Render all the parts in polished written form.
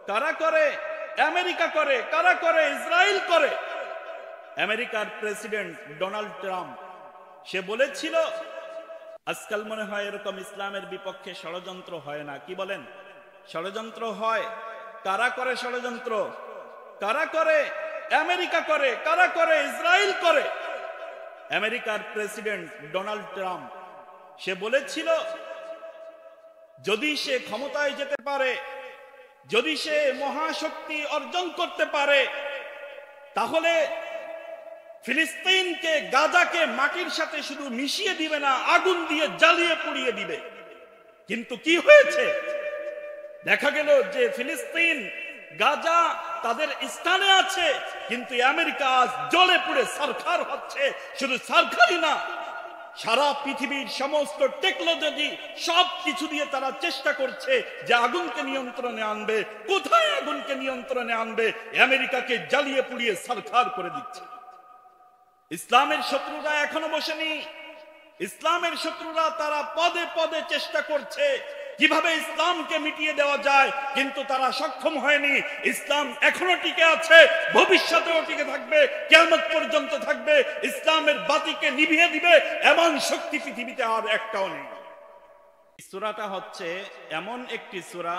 কারা করে? আমেরিকা করে। কারা করে? ইসরায়েল করে। আমেরিকার প্রেসিডেন্ট ডোনাল্ড ট্রাম্প সে বলেছিল, আজকাল মনে হয় এরকম ইসলামের বিপক্ষে ষড়যন্ত্র হয় না। কি বলেন? ষড়যন্ত্র হয়। কারা করে ষড়যন্ত্র? কারা করে? আমেরিকা করে। কারা করে? ইসরায়েল করে। আমেরিকার প্রেসিডেন্ট ডোনাল্ড ট্রাম্প সে বলেছিল, যদি সে ক্ষমতায় যেতে পারে, যদি সে মহাশক্তি অর্জন করতে পারে, তাহলে ফিলিস্তিনকে, গাজাকে মাটির সাথে শুধু মিশিয়ে দিবে না, আগুন দিয়ে জ্বালিয়ে পুড়িয়ে দিবে। কিন্তু কি হয়েছে? দেখা গেল যে ফিলিস্তিন, গাজা তাদের স্থানে আছে, কিন্তু আমেরিকা আজ জ্বলে পুড়ে ছারখার হচ্ছে। শুধু ছারখারই না, সারা পৃথিবীর সমস্ত টেকনোলজি সব কিছু দিয়ে তারা চেষ্টা করছে যে আগুনকে নিয়ন্ত্রণে আনবে। কোথায় আগুনকে নিয়ন্ত্রণে আনবে? আমেরিকাকে জ্বালিয়ে পুড়িয়ে ছারখার করে দিচ্ছে। ইসলামের শত্রুরা এখনো বসেনি। ইসলামের শত্রুরা তারা পদে পদে চেষ্টা করছে কিভাবে ইসলামকে মিটিয়ে দেওয়া যায়, কিন্তু তারা সক্ষম হয়নি। ইসলাম এখনো টিকে আছে, ভবিষ্যতেও টিকে থাকবে, কিয়ামত পর্যন্ত থাকবে। ইসলামের বাতিকে নিভিয়ে দিবে এমন শক্তি পৃথিবীতে আর একটাও নেই। সূরাটা হচ্ছে এমন একটি সূরা,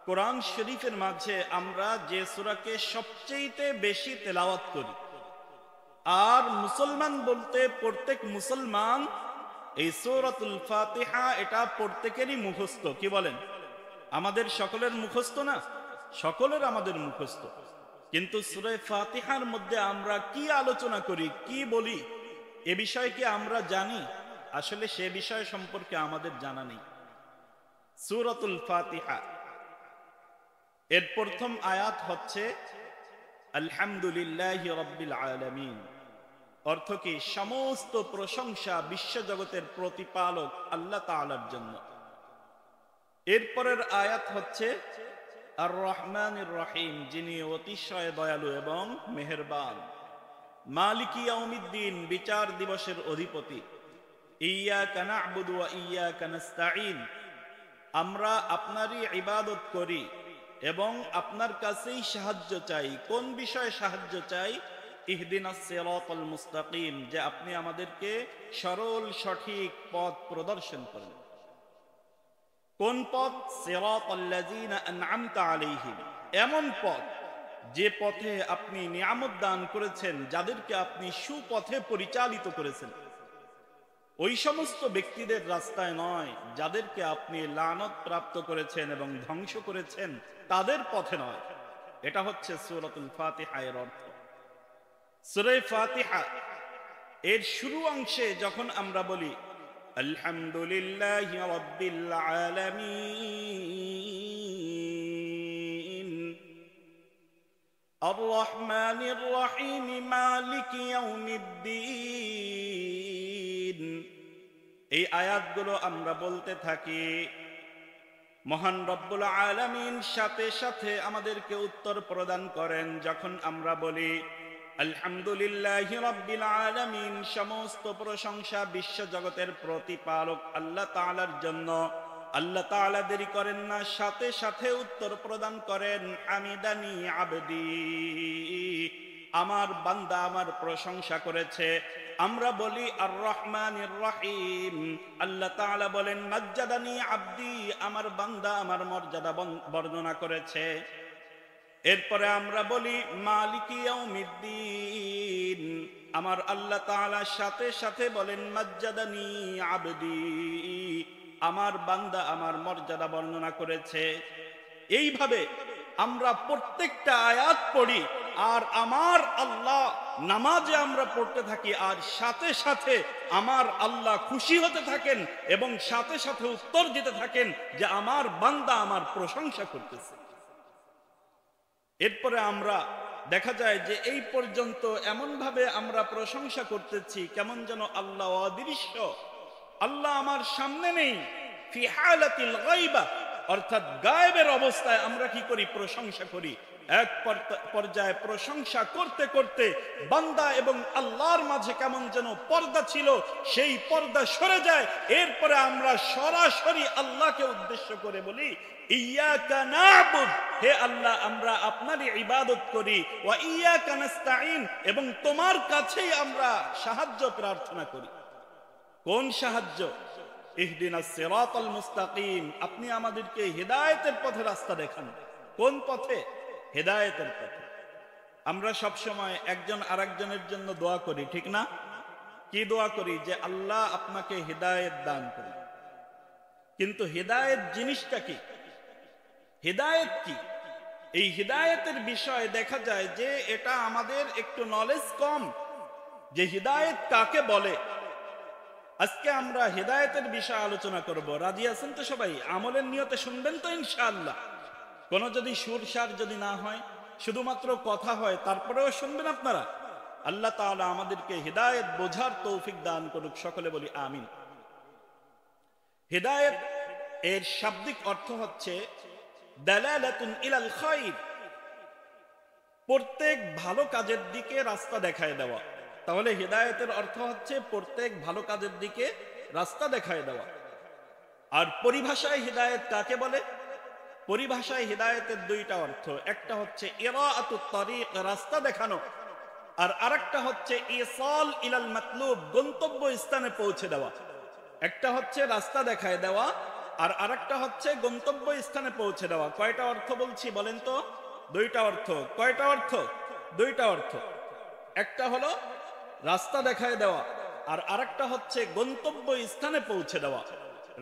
কোরআন শরীফের মাঝে আমরা যে সূরাকে সবচেয়ে বেশি তেলাওয়াত করি। আর মুসলমান বলতে প্রত্যেক মুসলমান এই সূরাতুল ফাতিহা এটা প্রত্যেকেরই মুখস্থ। কি বলেন? আমাদের সকলের মুখস্থ না? সকলের আমাদের মুখস্থ। কিন্তু সূরা ফাতিহার মধ্যে আমরা কি আলোচনা করি, কি বলি, এ বিষয়ে কি আমরা জানি? আসলে সে বিষয় সম্পর্কে আমাদের জানা নেই। সূরাতুল ফাতিহা এর প্রথম আয়াত হচ্ছে আলহামদুলিল্লাহি রাব্বিল আলামিন। অর্থ কি? সমস্ত প্রশংসা বিশ্বজগতের প্রতিপালক আল্লাহ তাআলার জন্য। এরপরের আয়াত হচ্ছে আর রহমানির রহিম, যিনি অতিশয় দয়ালু এবং মেহেরবান। মালিকি ইয়াউমিদ্দিন, বিচার দিবসের অধিপতি। ইয়্যাকা না'বুদু ওয়া ইয়্যাকা নাস্তাঈন, আমরা আপনারই ইবাদত করি এবং আপনার কাছেই সাহায্য চাই। কোন বিষয়ে সাহায্য চাই? ইহদিনাস সিরাতাল মুস্তাকিম, যে আপনি আমাদেরকে সরল সঠিক পথ প্রদর্শন করেন। কোন পথ? সিরাতাল্লাযীনা আন'আমতা আলাইহিম, এমন পথ যে পথে আপনি নিয়ামত দান করেছেন, যাদেরকে আপনি সুপথে পরিচালিত করেছেন। ওই সমস্ত ব্যক্তিদের রাস্তায় নয়, যাদেরকে আপনি লানত প্রাপ্ত করেছেন এবং ধ্বংস করেছেন, তাদের পথে নয়। এটা হচ্ছে সূরাতুল ফাতিহা এর অর্থ। সূরা ফাতিহা এর শুরু অংশে যখন আমরা বলি আলহামদুলিল্লাহি রাব্বিল আলামিন আর রহমানির রহিম মালিকি ইয়াউমিদ্দিন, এই আয়াতগুলো আমরা বলতে থাকি, মহান রব্বুল আলামিন সাথে সাথে আমাদেরকে উত্তর প্রদান করেন যখন আমরা বলি আলহামদুলিল্লাহি রাব্বিল আলামিন, সমস্ত প্রশংসা বিশ্বজগতের প্রতিপালক আল্লাহ তাআলার জন্য। আল্লাহ তাআলা দেরি করেন না, সাথে সাথে উত্তর প্রদান করেন হামিদানি আবদি, আমার বান্দা আমার প্রশংসা করেছে। আমরা বলি আর রহমানির রহিম, আল্লাহ তাআলা বলেন মাজ্জাদানি আবদি, আমার বান্দা আমার মর্যাদা বর্ণনা করেছে। এরপরে আমরা বলি মালিকি ইয়াউমিদ্দিন, আমার আল্লাহ তাআলা সাথে সাথে বলেন মাজ্জাদানি আবদি, আমার বান্দা আমার মর্যাদা বর্ণনা করেছে। এইভাবে আমরা প্রত্যেকটা আয়াত পড়ি, আর আমার আল্লাহ নামাজে আমরা পড়তে থাকি, আর সাথে সাথে আমার আল্লাহ খুশি হতে থাকেন এবং সাথে সাথে উত্তর দিতে থাকেন যে আমার বান্দা আমার প্রশংসা করতেছে। এরপরে আমরা দেখা যায় যে এই পর্যন্ত এমন ভাবে আমরা প্রশংসা করতেছি কেমন যেন আল্লাহ অদৃশ্য, আল্লাহ আমার সামনে নেই। ফি হালাতিল গায়বা, অর্থাৎ গায়েবের অবস্থায় আমরা কি করি? প্রশংসা করি। এক পর্যায়ে প্রশংসা করতে করতে বান্দা এবং আল্লাহর মাঝে কেমন যেন পর্দা ছিল, সেই পর্দা সরে যায়। এরপরে আমরা সরাসরি আল্লাহকে উদ্দেশ্য করে বলি, ইয়াকা নাবুদ, হে আল্লাহ আমরা আপনারই ইবাদত করি, ওয়া ইয়াকা নাস্তাঈন, এবং তোমার কাছেই আমরা সাহায্য প্রার্থনা করি। কোন সাহায্য? ইহদিনাস সিরাতাল মুস্তাকিম, আপনি আমাদেরকে হিদায়াতের পথে রাস্তা দেখান। কোন পথে? হিদায়াতের পথে। আমরা সব সময় একজন আরেকজনের জন্য দোয়া করি, ঠিক না? কি দোয়া করি? যে আল্লাহ আপনাকে হিদায়াত দান করুন। কিন্তু হিদায়াত জিনিসটা কি? হিদায়াত কি? এই হিদায়াতের বিষয়ে দেখা যায় যে এটা আমাদের একটু নলেজ কম, যে হিদায়াত কাকে বলে। আজকে আমরা হিদায়াতের বিষয়ে আলোচনা করব। রাজি আছেন তো সবাই? আমলের নিয়তে শুনবেন তো ইনশাআল্লাহ? কোন যদি সুরসার যদি না হয়, শুধুমাত্র কথা হয়, তারপরেও শুনবেন আপনারা। আল্লাহ তাআলা আমাদেরকে হিদায়াত বোঝার তৌফিক দান করুক, সকলে বলি আমিন। হিদায়াত এর শাব্দিক অর্থ হচ্ছে দালালাতুন ইলাল খায়র, প্রত্যেক ভালো কাজের দিকে রাস্তা দেখায় দেওয়া। তাহলে হিদায়াতের অর্থ হচ্ছে প্রত্যেক ভালো কাজের দিকে রাস্তা দেখায় দেওয়া। আর পরিভাষায় হিদায়াত কাকে বলে? পরিভাষায় হিদায়াতের দুইটা অর্থ, একটা হচ্ছে ইরাআতুত তারিক, রাস্তা দেখানো, আর আরেকটা হচ্ছে ইসাল ইলাল মাতলুব, গন্তব্য স্থানে পৌঁছে দেওয়া। একটা হচ্ছে রাস্তা দেখায় দেওয়া, আর আরেকটা হচ্ছে গন্তব্য স্থানে পৌঁছে দেওয়া। কয়টা অর্থ বলছি বলেন তো? দুইটা অর্থ। কয়টা অর্থ? দুইটা অর্থ। একটা হলো রাস্তা দেখায় দেওয়া, আর আরেকটা হচ্ছে গন্তব্য স্থানে পৌঁছে দেওয়া।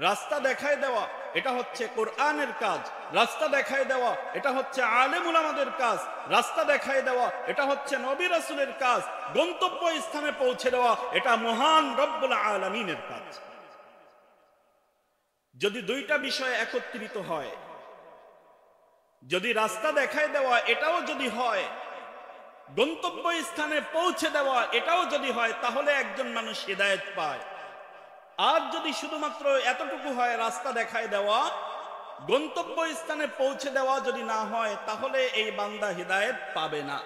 রাস্তা দেখায় দেওয়া এটা হচ্ছে কোরআনের কাজ, রাস্তা দেখায় দেওয়া এটা হচ্ছে আলেম উলামাদের কাজ, রাস্তা দেখায় দেওয়া এটা হচ্ছে নবী রাসূলের কাজ, গন্তব্য স্থানে পৌঁছে দেওয়া এটা মহান রব্বুল আলামিনের কাজ। যদি দুইটা বিষয় একত্রিত হয়, যদি রাস্তা দেখায় দেওয়া এটাও যদি হয়, গন্তব্য স্থানে পৌঁছে দেওয়া এটাও যদি হয়, তাহলে একজন মানুষ হিদায়াত পায়। আর যদি শুধুমাত্র এতটুকু হয়, রাস্তা দেখায় দেওয়া, গন্তব্য স্থানে পৌঁছে দেওয়া যদি না হয়, তাহলে এই বান্দা হিদায়াত পাবে না।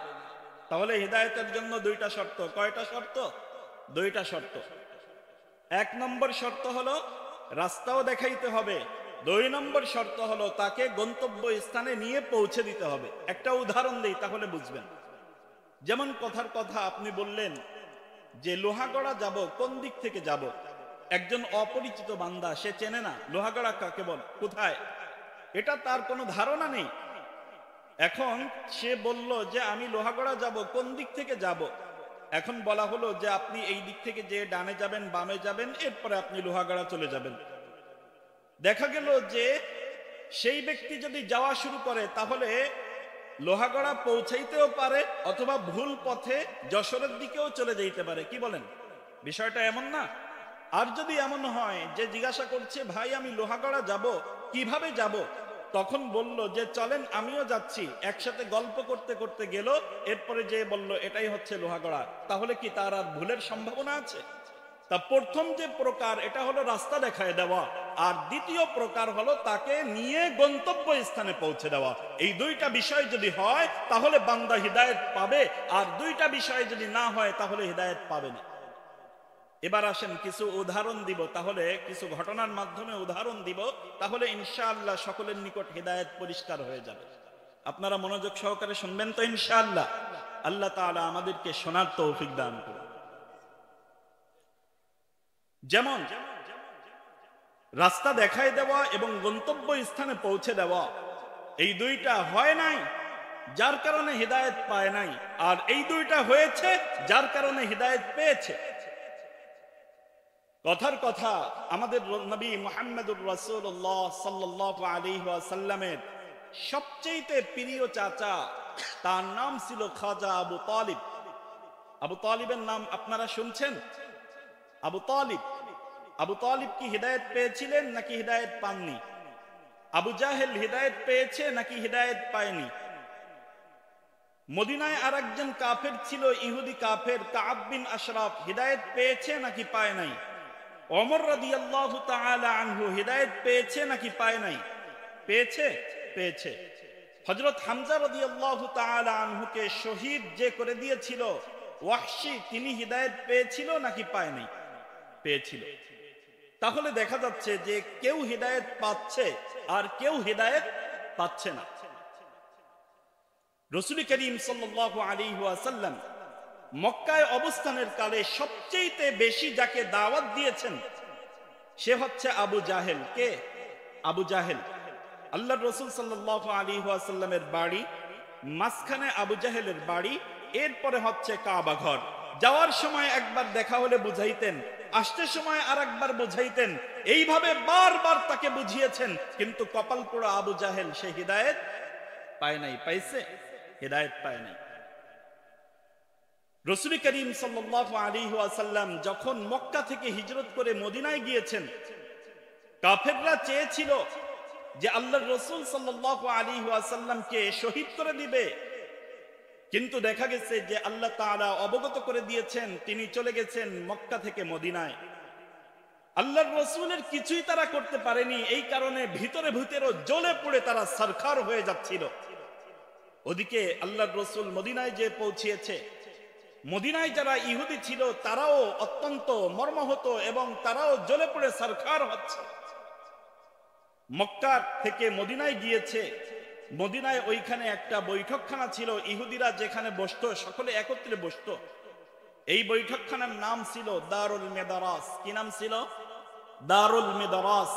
তাহলে হিদায়াতের জন্য দুইটা শর্ত। কয়টা শর্ত? দুইটা শর্ত। এক নম্বর শর্ত হলো রাস্তাও দেখাইতে হবে, দুই নম্বর শর্ত হলো তাকে গন্তব্য স্থানে নিয়ে পৌঁছে দিতে হবে। একটা উদাহরণ দেই তাহলে বুঝবেন। যেমন কথার কথা, আপনি বললেন যে লোহাগড়া যাব, কোন দিক থেকে যাব? একজন অপরিচিত বান্দা, সে চেনে না লোহাগড়া কাকে বল, কোথায়, এটা তার কোনো ধারণা নেই। এখন সে বলল যে আমি লোহাগড়া যাব, কোন দিক থেকে যাব? এখন বলা হলো যে আপনি এই দিক থেকে যে ডানে যাবেন, বামে যাবেন, এরপরে আপনি লোহাগড়া চলে যাবেন। দেখা গেল যে সেই ব্যক্তি যদি যাওয়া শুরু করে, তাহলে লোহাগড়া পৌঁছাইতেও পারে, অথবা ভুল পথে যশোরের দিকেও চলে যেতে পারে। কি বলেন? বিষয়টা এমন না? আর যদি এমন হয় যে জিজ্ঞাসা করছে, ভাই আমি লোহাগড়া যাব, কিভাবে যাব? তখন বলল যে চলেন আমিও যাচ্ছি, একসাথে গল্প করতে করতে গেল, এরপরে যে বলল এটাই হচ্ছে লোহাগড়া, তাহলে কি তার আর ভুলের সম্ভাবনা আছে? তা প্রথম যে প্রকার এটা হলো রাস্তা দেখায় দেওয়া, আর দ্বিতীয় প্রকার হলো তাকে নিয়ে গন্তব্য স্থানে পৌঁছে দেওয়া। এই দুইটা বিষয় যদি হয় তাহলে বান্দা হিদায়াত পাবে, আর দুইটা বিষয় যদি না হয় তাহলে হিদায়াত পাবে না। এবার আসেন কিছু উদাহরণ দিব, তাহলে কিছু ঘটনার মাধ্যমে উদাহরণ দিব, তাহলে ইনশাআল্লাহ সকলের নিকট হিদায়াত পরিষ্কার হয়ে যাবে। আপনারা মনোযোগ সহকারে শুনবেন তো ইনশাআল্লাহ? আল্লাহ তাআলা আমাদেরকে শোনার তৌফিক দান করুন। যেমন রাস্তা দেখায় দেওয়া এবং গন্তব্য স্থানে পৌঁছে দেওয়া, এই দুইটা হয় নাই, যার কারণে হিদায়াত পায় নাই, আর এই দুইটা হয়েছে যার কারণে হিদায়াত পেয়েছে। কথার কথা, আমাদের নবী মুহাম্মদুর রাসূলুল্লাহ সাল্লাল্লাহু আলাইহি ওয়াসাল্লামের সবচেয়ে প্রিয় চাচা, তার নাম ছিল খাজা আবু তালিব। আবু তালিবের নাম আপনারা শুনছেন? আবু তালিব। আবু তালিব কি হিদায়াত পেয়েছিলেন নাকি হিদায়াত পাননি? আবু জাহেল হিদায়াত পেয়েছে নাকি হিদায়াত পায়নি? মদিনায় আর একজন কাফের ছিল, ইহুদি কাফের, কাব বিন আশরাফ, হিদায়াত পেয়েছে নাকি পায় নাই? ওমর রাদিয়াল্লাহু তাআলা আনহু হিদায়াত পেয়েছে নাকি পায় নাই? পেয়েছে? পেয়েছে। হযরত হামজা রাদিয়াল্লাহু তাআলা আনহুকে শহীদ যে করে দিয়েছিল ওয়াহশী, তিনি হিদায়াত পেয়েছিল নাকি পায়নি? পেয়েছিল। তাহলে দেখা যাচ্ছে যে কেউ হিদায়াত পাচ্ছে আর কেউ হিদায়াত পাচ্ছে না। রাসূল করিম সাল্লাল্লাহু আলাইহি ওয়াসাল্লাম মক্কায় অবস্থানের কালে সবচেয়ে বেশি যাকে দাওয়াত দিয়েছেন সে হচ্ছে আবু জাহেল। কে? আবু জাহেল। আল্লাহর রাসূল সাল্লাল্লাহু আলাইহি ওয়াসাল্লামের বাড়ি মাঝখানে আবু জাহেলের বাড়ি, এরপরে হচ্ছে কাবা ঘর। যাওয়ার সময় একবার দেখা হলে বুঝাইতেন, আসতে সময় আরেকবার বুঝাইতেন, এইভাবে বারবার তাকে বুঝিয়েছেন, কিন্তু কপাল পোড়া আবু জাহেল সে হিদায়াত পায় নাই। পাইছে? হিদায়াত পায় নাই। রাসূল করিম সাল্লাল্লাহু আলাইহি ওয়াসাল্লাম যখন মক্কা থেকে হিজরত করে মদিনায় গিয়েছেন, কাফেররা চেয়েছিল যে আল্লাহর রাসূল সাল্লাল্লাহু আলাইহি ওয়াসাল্লামকে শহীদ করে দিবে, কিন্তু দেখা গেছে যে আল্লাহ তাআলা অবগত করে দিয়েছেন তিনি চলে গেছেন মক্কা থেকে মদিনায়। আল্লাহর রাসূলের কিছুই তারা করতে পারেনি, এই কারণে ভিতরে ভিতরে জ্বলে পড়ে তারা সরখার হয়ে যাচ্ছিল। ওদিকে আল্লাহর রাসূল মদিনায় যে পৌঁছিয়েছে, মদিনায় যারা ইহুদি ছিল তারাও অত্যন্ত মর্মাহত এবং তারাও জ্বলে পড়ে সরখার হচ্ছে। মক্কা থেকে মদিনায় গিয়েছে, মদিনায় ওইখানে একটা বৈঠকখানা ছিল, ইহুদিরা যেখানে বসতো সকলে একত্রে বসতো। এই বৈঠকখানার নাম ছিল দারুল মেদারাস। কি নাম ছিল? দারুল মেদারাস।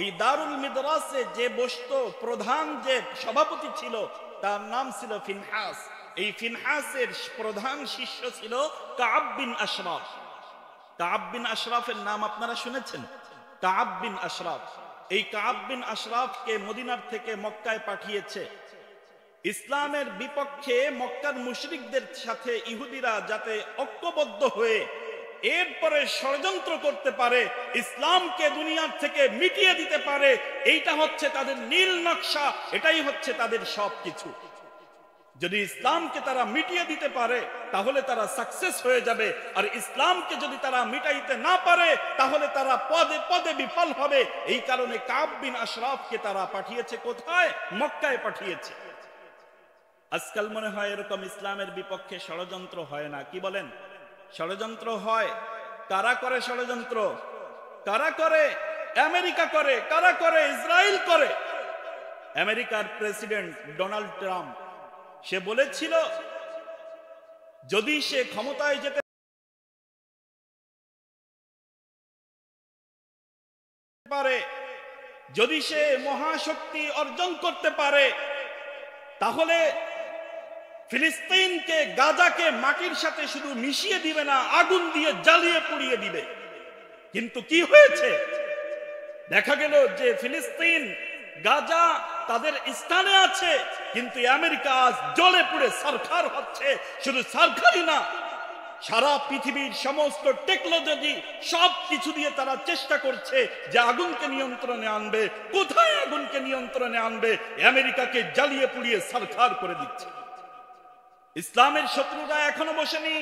এই দারুল মেদারাসে যে বসতো প্রধান যে সভাপতি ছিল তার নাম ছিল ফিনহাস। এই ফিনহাসের প্রধান শিষ্য ছিল কাব বিন আশরাফ। কাব বিন আশরাফের নাম আপনারা শুনেছেন? কাব বিন আশরাফ। এই কাব বিন আশরাফকে মদিনার থেকে মক্কায় পাঠিয়েছে ইসলামের বিপক্ষে মক্কার মুশরিকদের সাথে ইহুদিরা যাতে ঐক্যবদ্ধ হয়ে এরপরে ষড়যন্ত্র করতে পারে, ইসলামকে দুনিয়ার থেকে মিটিয়ে দিতে পারে। এইটা হচ্ছে তাদের নীল নকশা, এটাই হচ্ছে তাদের সবকিছু। যদি ইসলামকে তারা মিটিয়ে দিতে পারে তাহলে তারা সাকসেস হয়ে যাবে, আর ইসলামকে যদি তারা মিটাইতে না পারে তাহলে তারা পদে পদে বিফল হবে। এই কারণে কাব বিন আশরাফকে তারা পাঠিয়েছে কোথায়? মক্কায় পাঠিয়েছে। আজকাল মনে হয় এরকম ইসলামের বিপক্ষে ষড়যন্ত্র হয় না। কি বলেন? ষড়যন্ত্র হয়। কারা করে ষড়যন্ত্র? কারা করে? আমেরিকা করে। কারা করে? ইসরায়েল করে। আমেরিকার প্রেসিডেন্ট ডোনাল্ড ট্রাম্প সে বলেছিল যদি সে ক্ষমতায় যেতে পারে, যদি সে মহাশক্তি অর্জন করতে পারে, তাহলে ফিলিস্তিনকে, গাজাকে মাটির সাথে শুধু মিশিয়ে দিবে না, আগুন দিয়ে জ্বালিয়ে পুড়িয়ে দিবে। কিন্তু কি হয়েছে? দেখা গেল যে ফিলিস্তিন, গাজা তাদের স্থানে আছে, কিন্তু আমেরিকা আজ জ্বলে পুড়ে সরকার হচ্ছে। শুধু সরকারই না, সারা পৃথিবীর সমস্ত টেকনোলজি সব কিছু দিয়ে তারা চেষ্টা করছে যে আগুনকে নিয়ন্ত্রণে আনবে। কোথায় আগুনকে নিয়ন্ত্রণে আনবে? আমেরিকাকে জ্বালিয়ে পুড়িয়ে সরকার করে দিচ্ছে। ইসলামের শত্রুরা এখনো বসেনি।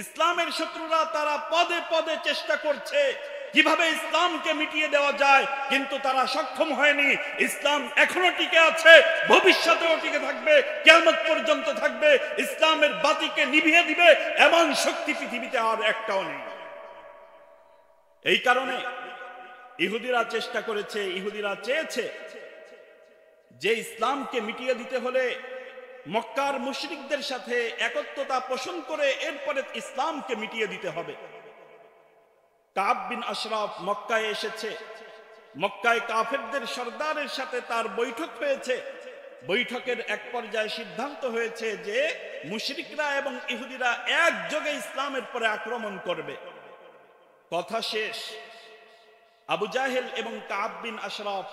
ইসলামের শত্রুরা তারা পদে পদে চেষ্টা করছে কিভাবে ইসলামকে মিটিয়ে দেওয়া যায়, কিন্তু তারা সক্ষম হয়নি। ইসলাম এখনো টিকে আছে, ভবিষ্যতেও টিকে থাকবে, কিয়ামত পর্যন্ত থাকবে। ইসলামের বাতিকে নিভিয়ে দিবে এমন শক্তি পৃথিবীতে আর একটাও নেই। এই কারণে ইহুদিরা চেষ্টা করেছে, ইহুদিরা চেয়েছে যে ইসলামকে মিটিয়ে দিতে হলে মক্কার মুশরিকদের সাথে একত্রতা পোষণ করে এরপরে ইসলামকে মিটিয়ে দিতে হবে। কাব বিন আশরাফ মক্কায় এসেছে। মক্কায় কাফেরদের সর্দারের সাথে তার বৈঠক হয়েছে। বৈঠকের এক পর্যায়ে সিদ্ধান্ত হয়েছে যে মুশরিকরা এবং ইহুদিরা একযোগে ইসলামের পরে আক্রমণ করবে। কথা শেষ। আবু জাহেল এবং কাব বিন আশরাফ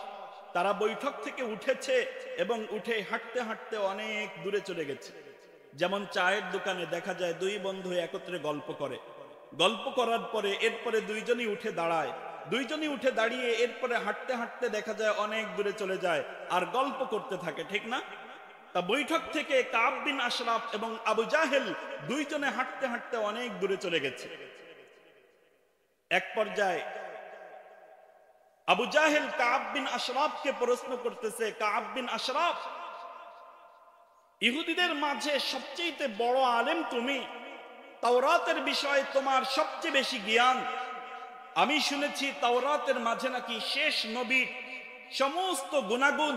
তারা বৈঠক থেকে উঠেছে এবং উঠে হাঁটতে হাঁটতে অনেক দূরে চলে গেছে। যেমন চায়ের দোকানে দেখা যায় দুই বন্ধু একত্রে গল্প করে, গল্প করার পরে এরপরে দুইজনই উঠে দাঁড়ায়, দুইজনই উঠে দাঁড়িয়ে এরপরে হাঁটতে হাঁটতে দেখা যায় অনেক দূরে চলে যায় আর গল্প করতে থাকে, ঠিক না? তা বৈঠক থেকে কাব বিন আশরাফ এবং আবু জাহেল দুইজনে হাঁটতে হাঁটতে অনেক দূরে চলে গেছে। এক পর্যায়ে আবু জাহেল কাব বিন আশরাফকে প্রশ্ন করতেছে, কাব বিন আশরাফ, ইহুদিদের মাঝে সবচেয়ে বড় আলেম তুমি, তাওরাতের বিষয়ে তোমার সবচেয়ে বেশি জ্ঞান। আমি শুনেছি তাওরাতের মাঝে নাকি শেষ নবীর সমস্ত গুণাগুণ,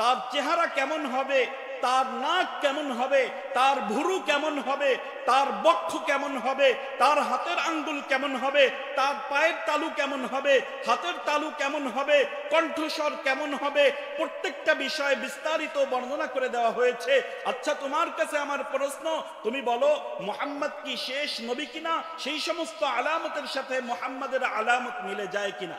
তার চেহারা কেমন হবে, তার নাক কেমন হবে, তার ভুরু কেমন হবে, তার বক্ষ কেমন হবে, তার হাতের আঙ্গুল কেমন হবে, তার পায়ের তালু কেমন হবে, হাতের তালু কেমন হবে, কণ্ঠস্বর কেমন হবে, প্রত্যেকটা বিষয়ে বিস্তারিত বর্ণনা করে দেওয়া হয়েছে। আচ্ছা, তোমার কাছে আমার প্রশ্ন, তুমি বলো মুহাম্মদ কি শেষ নবী কিনা? সেই সমস্ত আলামতের সাথে মুহাম্মাদের আলামত মিলে যায় কিনা?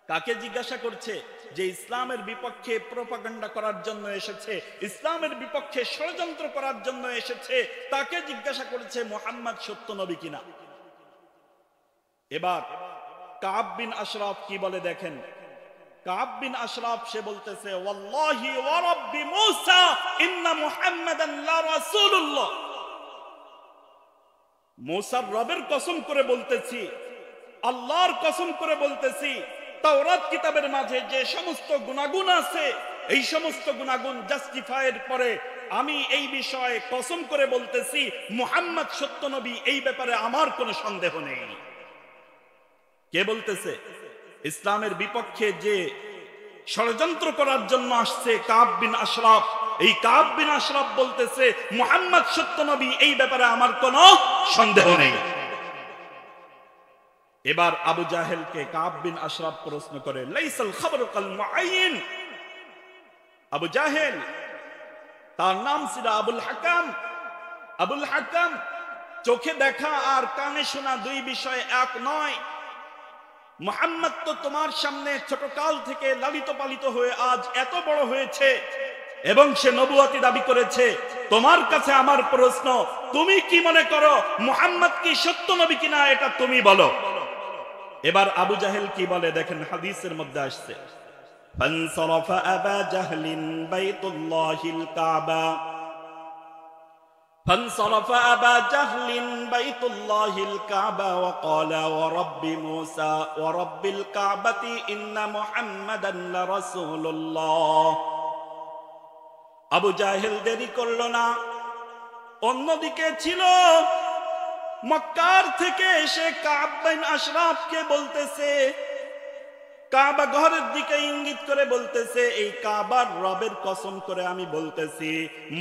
কাকে জিজ্ঞাসা করছে? যে ইসলামের বিপক্ষে প্রোপাগান্ডা করার জন্য এসেছে, ইসলামের বিপক্ষে ষড়যন্ত্র করার জন্য এসেছে, তাকে জিজ্ঞাসা করেছে মুহাম্মদ সত্য নবী কিনা। এবার কাব বিন আশরাফ কি বলে দেখেন। কাব বিন আশরাফ সে বলতেছে, ওয়াল্লাহি ওয়া রাব্বি মূসা ইন্না মুহাম্মাদান লা রাসূলুল্লাহ। মূসার রবের কসম করে বলতেছি, আল্লাহর কসম করে বলতেছি, তাওরাত কিতাবের মাঝে যে সমস্ত গুণাগুণ আছে, এই সমস্ত গুণাগুণ জাস্টিফাইয়ের পরে আমি এই বিষয়ে কসম করে বলতেছি মুহাম্মদ সত্য নবী, এই ব্যাপারে আমার কোনো সন্দেহ নেই। কে বলতেছে? ইসলামের বিপক্ষে যে ষড়যন্ত্র করার জন্য আসছে কাব বিন আশরাফ, এই কাব বিন আশরাফ বলতেছে মুহাম্মদ সত্য নবী, এই ব্যাপারে আমার কোনো সন্দেহ নেই। এবার আবু জাহেলকে কাব বিন আশরাফ প্রশ্ন করে, লাইসাল খবরু কাল মুআইন। আবু জাহেল, তার নাম ছিল আবুল হাকাম। আবুল হাকাম, চোখে দেখা আর কানে শোনা দুই বিষয় এক নয়। মুহাম্মদ তো তোমার সামনে ছোটকাল থেকে লালিত পালিত হয়ে আজ এত বড় হয়েছে এবং সে নবুয়তি দাবি করেছে। তোমার কাছে আমার প্রশ্ন, তুমি কি মনে করো মুহাম্মদ কি সত্য নবী কিনা, এটা তুমি বলো। এবার আবু জাহেল কি বলে দেখেন, হাদিসের মধ্যে আসছে, ফানসারাফা আবা জাহলিন বাইতুল্লাহিল কাবা, ফানসারাফা আবা জাহলিন বাইতুল্লাহিল কাবা ওয়া ক্বালা ওয়া রাব্বি মূসা ওয়া রাব্বিল কাবাতি ইন্না মুহাম্মাদান লারাসূলুল্লাহ। আবু জাহেল দেরি করলো না, অন্যদিকে ছিল মক্কার থেকে এসে কাব বিন আশরাফকে বলতেছে, কাবা ঘরের দিকে ইঙ্গিত করে বলতেছে, এই কাবার রবের কসম করে আমি বলতেছি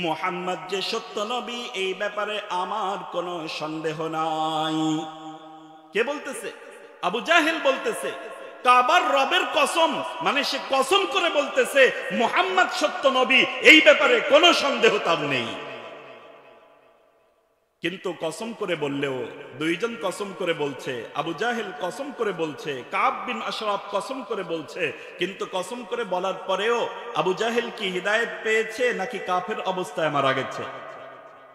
মুহাম্মদ যে সত্য নবী, এই ব্যাপারে আমার কোনো সন্দেহ নাই। কে বলতেছে? আবু জাহেল বলতেছে কাবার রবের কসম, মানে সে কসম করে বলতেছে মুহাম্মদ সত্য নবী, এই ব্যাপারে কোনো সন্দেহ তার নেই। কিন্তু কসম করে বললেও, দুইজন কসম করে বলছে, আবু জাহেল কসম করে বলছে, কাব বিন আশরাফ কসম করে বলছে, কিন্তু কসম করে বলার পরেও আবু জাহেল কি হিদায়েত পেয়েছে নাকি কাফের অবস্থায় মারা গেছে?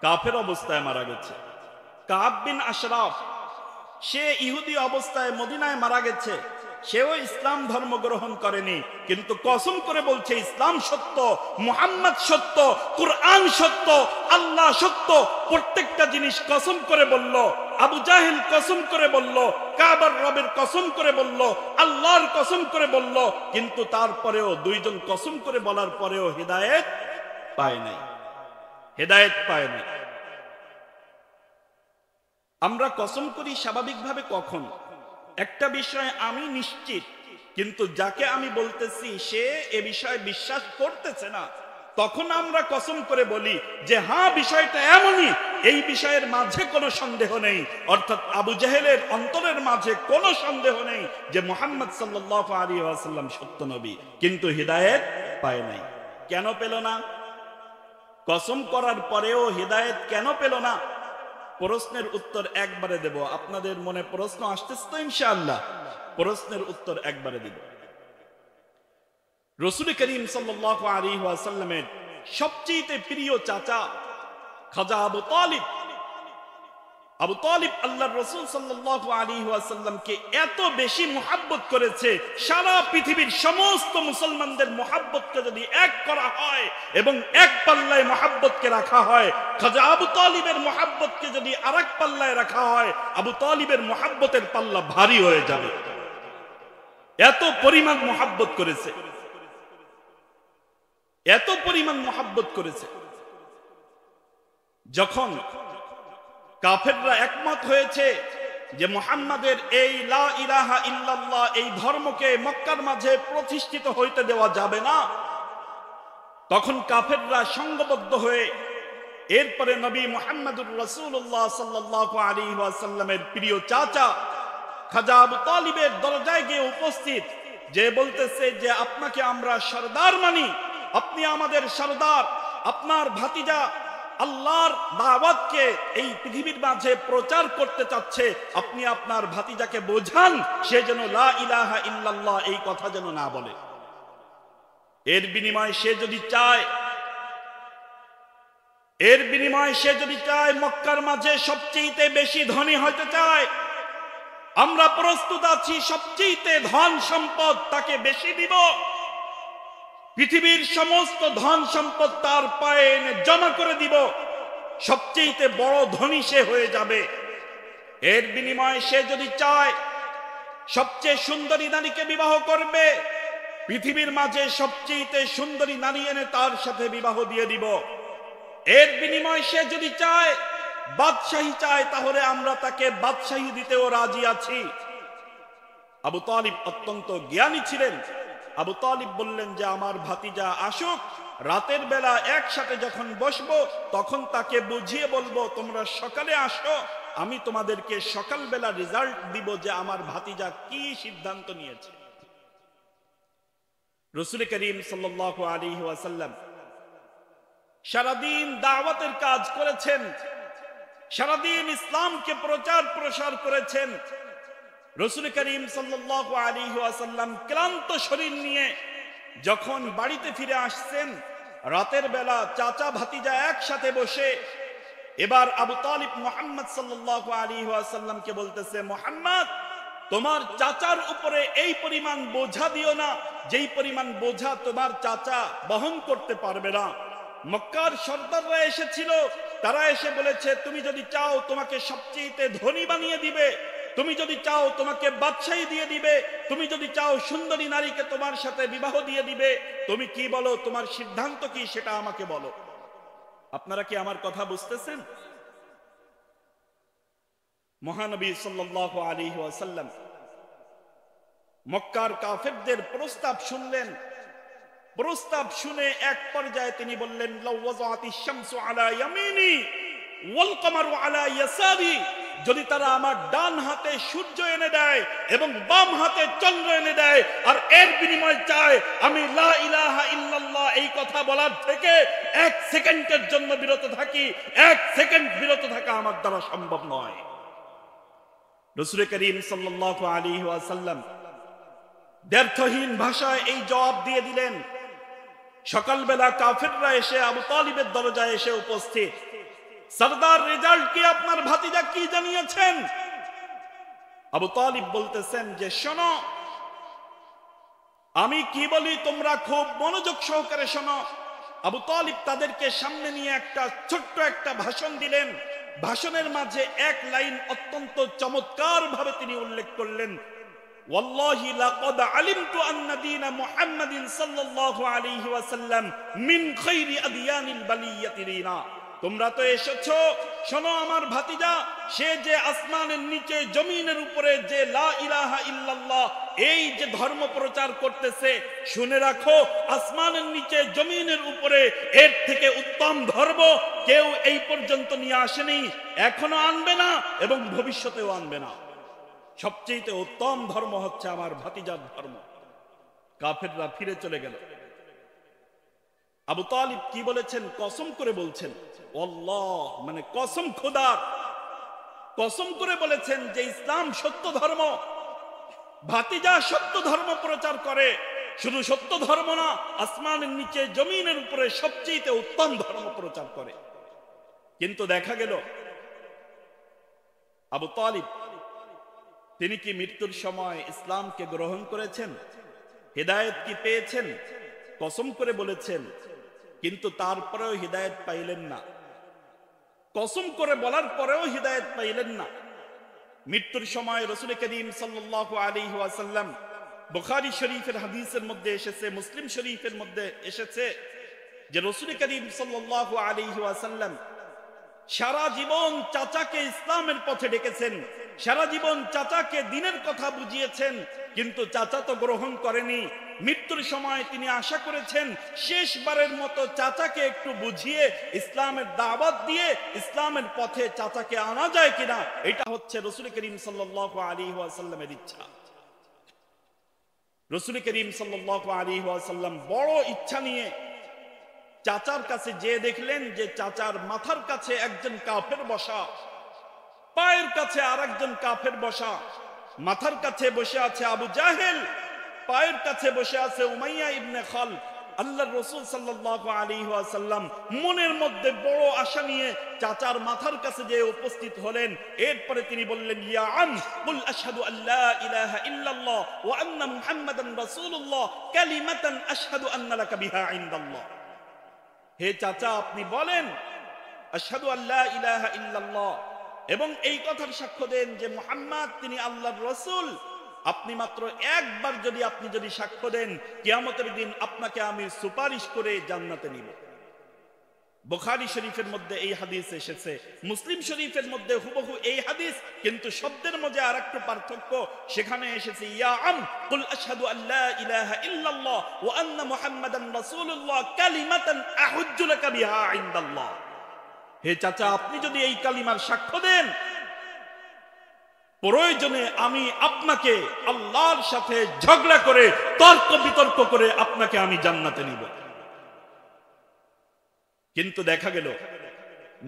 কাফের অবস্থায় মারা গেছে। কাব বিন আশরাফ সে ইহুদি অবস্থায় মদিনায় মারা গেছে, সেও ইসলাম ধর্ম গ্রহণ করেনি, কিন্তু কসম করে বলছে ইসলাম সত্য, মুহাম্মদ সত্য, কুরআন সত্য, আল্লাহ সত্য, প্রত্যেকটা জিনিস কসম করে বলল। আবু জাহেল কসম করে বলল, কাবার রবের কসম করে বলল, আল্লাহর কসম করে বলল, কিন্তু তারপরেও দুইজন কসম করে বলার পরেও হিদায়েত পায় নাই, হিদায়েত পায় নাই। আমরা কসম করি স্বাভাবিকভাবে কখন? একটা বিষয়ে আমি নিশ্চিত, কিন্তু যাকে আমি বলতেছি সে এ বিষয়ে বিশ্বাস করতেছে না, তখন আমরা কসম করে বলি যে হ্যাঁ বিষয়টা এমনই, এই বিষয়ের মাঝে কোনো সন্দেহ নেই। অর্থাৎ আবু জাহেলের অন্তরের মাঝে কোনো সন্দেহ নেই যে মুহাম্মদ সাল্লাল্লাহু আলাইহি ওয়াসাল্লাম সত্য নবী, কিন্তু হিদায়েত পায় নাই। কেন পেল না? কসম করার পরেও হিদায়েত কেন পেল না? প্রশ্নের উত্তর একবারে দেব। আপনাদের মনে প্রশ্ন আসতেছে তো ইনশাআল্লাহ, প্রশ্নের উত্তর একবারে দিব। রাসূল করিম সাল্লাল্লাহু আলাইহি ওয়াসাল্লামের সবচেয়ে প্রিয় চাচা খাজা আবু তালিব, আবু তালিব আল্লাহর রাসূল সাল্লাল্লাহু আলাইহি ওয়াসাল্লামকে এত বেশি মুহাব্বত করেছে, সারা পৃথিবীর সমস্ত মুসলমানদের মুহাব্বতকে যদি এক করা হয় এবং এক পাল্লায় মুহাব্বতকে রাখা হয়, খাজা আবু তালিবের মুহাব্বতকে যদি আরেক পাল্লায় রাখা হয়, আবু তালিবের মুহাব্বতের পাল্লা ভারী হয়ে যাবে। এত পরিমাণ মোহাব্বত করেছে, এত পরিমাণ মোহাব্বত করেছে। যখন কাফেররা একমত হয়েছে যে মুহাম্মাদের এই লা ইলাহা ইল্লাল্লাহ এই ধর্মকে মক্কার মাঝে প্রতিষ্ঠিত হইতে দেওয়া যাবে না, তখন কাফেররা সংঘবদ্ধ হয়ে এরপরে নবী মুহাম্মদুর রাসূলুল্লাহ সাল্লাল্লাহু আলাইহি ওয়াসাল্লামের প্রিয় চাচা খাজা আবু তালিবের দরজায় গিয়ে উপস্থিত, যে বলতেছে যে আপনাকে আমরা সরদার মানি, আপনি আমাদের সরদার, আপনার ভাতিজা আল্লাহর দাওয়াতকে এই পৃথিবীর মাঝে প্রচার করতে চাচ্ছে, আপনি আপনার ভাতিজাকে বোঝান সে যেন লা ইলাহা ইল্লাল্লাহ এই কথা যেন না বলে। এর বিনিময়ে সে যদি চায় মক্কার মাঝে সবচেয়ে বেশি ধনী হতে চায়, আমরা প্রস্তুত আছি সবচেয়ে ধন সম্পদ তাকে বেশি দিব, পৃথিবীর সমস্ত ধন সম্পদ তার পায়ে এনে জমা করে দিব, সবচেয়ে বড় ধনী সে হয়ে যাবে। এর বিনিময়ে সে যদি চায় সবচেয়ে সুন্দরী নারীকে বিবাহ করবে, পৃথিবীর মাঝে সবচেয়ে সুন্দরী নারী এনে তার সাথে বিবাহ দিয়ে দিব। এর বিনিময়ে সে যদি চায় বাদশাহী চায়, তাহলে আমরা তাকে বাদশাহী দিতেও রাজি আছি। আবু তালিব অত্যন্ত জ্ঞানী ছিলেন। আবু তালিব বললেন যে আমার ভাতিজা আসুক, রাতের বেলা একসাথে যখন বসবো তখন তাকে বুঝিয়ে বলবো তোমরা সকালে আসো, আমি তোমাদেরকে সকালবেলা রেজাল্ট দিব যে আমার ভাতিজা কি সিদ্ধান্ত নিয়েছে। রাসূল করিম সাল্লাল্লাহু আলাইহি ওয়াসাল্লাম সারাদিন দাওয়াতের কাজ করেছেন, সারাদিন ইসলামকে প্রচার প্রসার করেছেন। রাসূল করিম সাল্লাল্লাহু আলাইহি ওয়াসাল্লাম ক্লান্ত শরীর নিয়ে যখন বাড়িতে ফিরে আসছেন, রাতের বেলা চাচা ভাতিজা একসাথে বসে এবার আবু তালিব মুহাম্মদ সাল্লাল্লাহু আলাইহি ওয়াসাল্লামকে বলতেছে, মুহাম্মদ তোমার চাচার উপরে এই পরিমাণ বোঝা দিও না যেই পরিমাণ বোঝা তোমার চাচা বহন করতে পারবে না। মক্কার সর্দাররা এসেছিল, তারা এসে বলেছে তুমি যদি চাও তোমাকে সবচেয়ে ধনী বানিয়ে দিবে, তুমি যদি চাও তোমাকে বাদশাহী দিয়ে দিবে, তুমি যদি চাও সুন্দরী নারীকে তোমার সাথে বিবাহ দিয়ে দিবে, তুমি কি বলো, তোমার সিদ্ধান্ত কি সেটা আমাকে বলো। আপনারা কি আমার কথা বুঝতেছেন? মহানবী সাল্লাল্লাহু আলাইহি ওয়াসাল্লাম মক্কার কাফেরদের প্রস্তাব শুনলেন। প্রস্তাব শুনে এক পর্যায়ে তিনি বললেন, লাউ ওয়াযাতিশ শামসু আলা ইয়ামিনি ওয়াল কমারু আলা ইয়াসারি, যদি তারা আমার ডান হাতে সূর্য এনে দেয় এবং বাম হাতে চন্দ্র এনে দেয় আর এর বিনিময়ে চায় আমি লা ইলাহা ইল্লাল্লাহ এই কথা বলার থেকে এক সেকেন্ডের জন্য বিরত থাকি, এক সেকেন্ড বিরত থাকা আমার দ্বারা সম্ভব নয়। রাসূল করিম সাল্লাল্লাহু আলাইহি ওয়াসাল্লাম ব্যর্থহীন ভাষায় এই জবাব দিয়ে দিলেন। সকালবেলা কাফেররা এসে আবু তালিবের দরজায় এসে উপস্থিত, সরদার রেজাল্ট কি আপনার ভাতিজা কি জানিয়েছেন? আবু তালিব বলতেছেন যে শোনো, আমি কি বলি তোমরা খুব মনোযোগ সহকারে শোনো। আবু তালিব তাদেরকে সামনে নিয়ে একটা ছোট্ট একটা ভাষণ দিলেন। ভাষণের মাঝে এক লাইন অত্যন্ত চমৎকার ভাবে তিনি উল্লেখ করলেন, ওয়াল্লাহি লাকাদ আলিমতু আন্না দীন মুহাম্মাদিন সাল্লাল্লাহু আলাইহি ওয়াসাল্লাম মিন খায়রি আদিয়ানিল বালিয়াতি দীনা। তোমরা তো এসেছো, শোনো আমার ভাতিজা, সে যে আসমানের নিচে জমিনের উপরে যে লা ইলাহা ইল্লাল্লাহ এই যে ধর্ম প্রচার করতেছে, শুনে রাখো আসমানের নিচে জমিনের উপরে এর থেকে উত্তম ধর্ম কেউ এই পর্যন্ত নিয়ে আসেনি, এখনো আনবে না এবং ভবিষ্যতেও আনবে না। সবচেয়ে উত্তম ধর্ম হচ্ছে আমার ভাতিজার ধর্ম। কাফেররা ফিরে চলে গেল। আবু তালিব কি বলেছেন? কসম করে বলছেন, আল্লাহ মানে কসম খোদার, কসম করে বলেছেন যে ইসলাম সত্য ধর্ম, ভাতিজা সত্য ধর্ম প্রচার করে। শুধু সত্য ধর্ম না, আসমানের নিচে জমিনের উপরে সবচেয়ে উত্তম ধর্ম প্রচার করে। কিন্তু দেখা গেল আবু তালিব তিনি কি মৃত্যুর সময় ইসলামকে গ্রহণ করেছেন? হিদায়াত কি পেয়েছেন? কসম করে বলেছেন, কিন্তু তারপরেও হিদায়াত পাইলেন না। কসম করে বলার পরেও হিদায়াত পাইলেন না। মৃত্যুর সময় রাসূল করিম সাল্লাল্লাহু আলাইহি ওয়াসাল্লাম বুখারী শরীফের হাদিসের মধ্যে এসেছে, মুসলিম শরীফের মধ্যে এসেছে যে রাসূল করিম সাল্লাল্লাহু আলাইহি ওয়াসাল্লাম সারা জীবন চাচাকে ইসলামের পথে ডেকেছেন, সারা জীবন চাচাকে দ্বীনের কথা বুঝিয়েছেন, কিন্তু চাচা তো গ্রহণ করেনি। মৃত্যুর সময় তিনি আশা করেছেন শেষবারের মতো চাচাকে একটু বুঝিয়ে ইসলামের দাওয়াত দিয়ে ইসলামের পথে চাচাকে আনা যায় কিনা। এটা হচ্ছে রাসূল করিম সাল্লাল্লাহু আলাইহি ওয়াসাল্লামের ইচ্ছা। রাসূল করিম সাল্লাল্লাহু আলাইহি ওয়াসাল্লাম বড় ইচ্ছা নিয়ে চাচার কাছে যেয়ে দেখলেন যে চাচার মাথার কাছে একজন কাফের বসা, পায়ের কাছে আরেকজন কাফের বসা। মাথার কাছে বসে আছে আবু জাহেল, পায়ের কাছে বসে আছে উমাইয়া ইবনে খালদ। আল্লাহর রাসূল সাল্লাল্লাহু আলাইহি ওয়াসাল্লাম মনের মধ্যে বড় আশা নিয়ে চাচার মাথার কাছে যে উপস্থিত হলেন। এরপরে তিনি বললেন, ইয়া আম কুল আশহাদু আল্লা ইলাহা ইল্লাল্লাহ ওয়া আন্না মুহাম্মাদান রাসূলুল্লাহ কালিমাতান আশহাদু আন্না লাকা বিহা ইনদাল্লাহ। হে চাচা, আপনি বলেন আশহাদু আল্লা ইলাহা ইল্লাল্লাহ, এবং এই কথার সাক্ষ্য দেন যে মুহাম্মদ তিনি আল্লাহর রাসূল। আপনি মাত্র একবার আপনি যদি সাক্ষ্য দেন, কিয়ামতের দিন আপনাকে আমি সুপারিশ করে জান্নাতে নিব। বুখারী শরীফের মধ্যে এই হাদিস এসেছে, মুসলিম শরীফের মধ্যে হুবহু এই হাদিস, কিন্তু শব্দের মধ্যে আরেকটু পার্থক্য। সেখানে এসেছে ইয়া আম কুল আশহাদু আল্লা ইলাহা ইল্লাল্লাহ ওয়া আন্না মুহাম্মাদান রাসূলুল্লাহ কালিমাতান আহুজ্জু লাকা বিহা ইনদাল্লাহ। হে চাচা, আপনি যদি এই কালিমার সাক্ষ্য দেন, প্রয়োজনে আমি আপনাকে আল্লাহর সাথে ঝগড়া করে তর্ক বিতর্ক করে আপনাকে আমি জান্নাতে নিব। কিন্তু দেখা গেল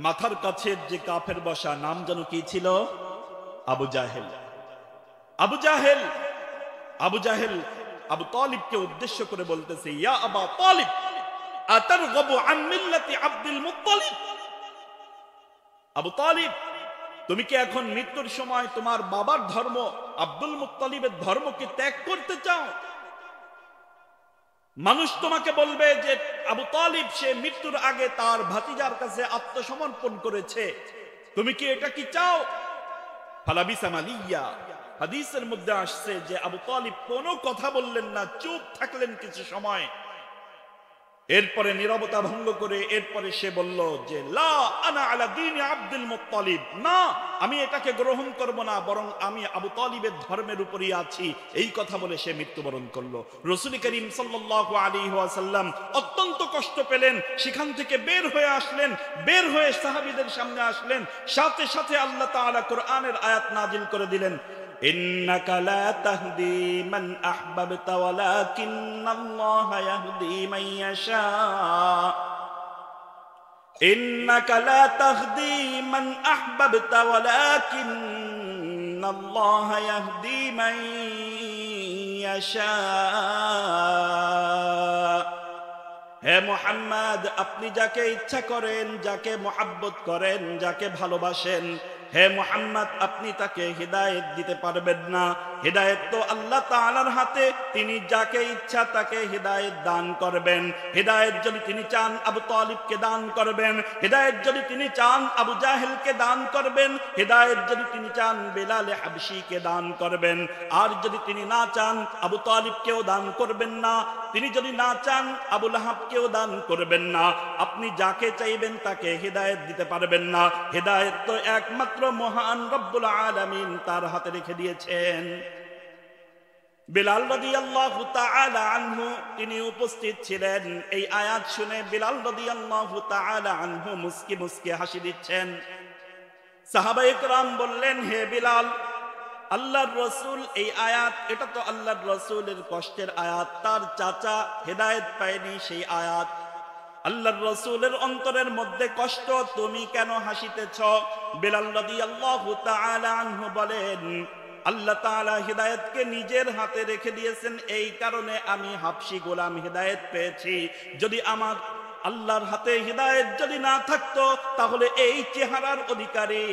মাথার কাছে যে কাফের বসা, নাম যেন কি ছিল? আবু জাহেল। আবু জাহেল আবু জাহেল আবু তালিবকে উদ্দেশ্য করে বলতেছে, ইয়া আবা তালিব আতারগাবু আন মিল্লাতি আব্দুল মুত্তালিব। আবু তালিব, তুমি কি এখন মৃত্যুর সময় তোমার বাবার ধর্ম আব্দুল মুত্তালিবের ধর্মকে ত্যাগ করতে চাও? মানুষ তোমাকে বলবে যে আবু তালিব সে মৃত্যুর আগে তার ভাতিজার কাছে আত্মসমর্পণ করেছে, তুমি কি এটা কি চাও? ফালাবিসা মালিয়া। হাদিসের মধ্যে আসছে যে আবু তালিব কোনো কথা বললেন না, চুপ থাকলেন কিছু সময়। এরপরে নীরবতা ভঙ্গ করে এরপরে সে বলল যে লা আনা আলা দীনি আব্দুল মুত্তালিব, না, আমি এটাকে গ্রহণ করব না, বরং আমি আবু তালিবের ধর্মের উপরই আছি। এই কথা বলে সে মৃত্যুবরণ করলো। রাসূল করিম সাল্লাল্লাহু আলাইহি ওয়াসাল্লাম অত্যন্ত কষ্ট পেলেন, সেখান থেকে বের হয়ে আসলেন, বের হয়ে সাহাবীদের সামনে আসলেন। সাথে সাথে আল্লাহ তাআলা কোরআনের আয়াত নাজিল করে দিলেন, ইন্নাকা লা তাহদি মান আহবাবতা ওয়ালাকিন্নাল্লাহা ইয়াহদি মান ইয়াশা। ইন্নাকা লা তাহদি মান আহবাবতা ওয়ালাকিন্নাল্লাহা ইয়াহদি মান ইয়াশা। হে মুহাম্মদ, আপনি যাকে ইচ্ছা করেন, যাকে মুহাব্বত করেন, যাকে ভালোবাসেন, হে মুহাম্মদ, আপনি তাকে হিদায়াত দিতে পারবেন না। হিদায়াত তো আল্লাহ তাআলার হাতে, তিনি যাকে ইচ্ছা তাকে হিদায়াত দান করবেন। হিদায়াত যদি তিনি চান আবু তালিবকে দান করবেন, হিদায়াত যদি তিনি চান আবু জাহেলকে দান করবেন, হিদায়াত যদি তিনি চান বেলাল হাবশিকে দান করবেন। আর যদি তিনি না চান আবু তালিবকেও দান করবেন না, তিনি যদি না চান আবু লাহাবকেও দান করবেন না। আপনি যাকে চাইবেন তাকে হিদায়াত দিতে পারবেন না। হিদায়াত তো একমাত্র মহান রব্বুল আলামিন তার হাতে রেখে দিয়েছেন। বিলাল রাদিয়াল্লাহু তাআলা আনহু তিনি উপস্থিত ছিলেন। এই আয়াত শুনে বিলাল রাদিয়াল্লাহু তাআলা আনহু মুস্কি মুস্কি হাসি দিচ্ছেন। সাহাবায়ে কেরাম বললেন, হে বিলাল, আল্লাহর রাসূল এই আয়াত, এটা তো আল্লাহর রাসূলের কষ্টের আয়াত, তার চাচা হেদায়েত পায়নি সেই আয়াত। আল্লাহর রাসূলের অন্তরের মধ্যে কষ্ট, তুমি কেন হাসিতেছ? বিলাল রাদিয়াল্লাহু তাআলা আনহু বলেন, আল্লাহ তাআলা হিদায়াতকে নিজের হাতে রেখে দিয়েছেন, এই কারণে আমি হাবশী গোলাম হিদায়াত পেয়েছি। যদি আমার আল্লাহর হাতে হিদায়াত যদি না থাকতো, তাহলে এই চেহারার অধিকারী,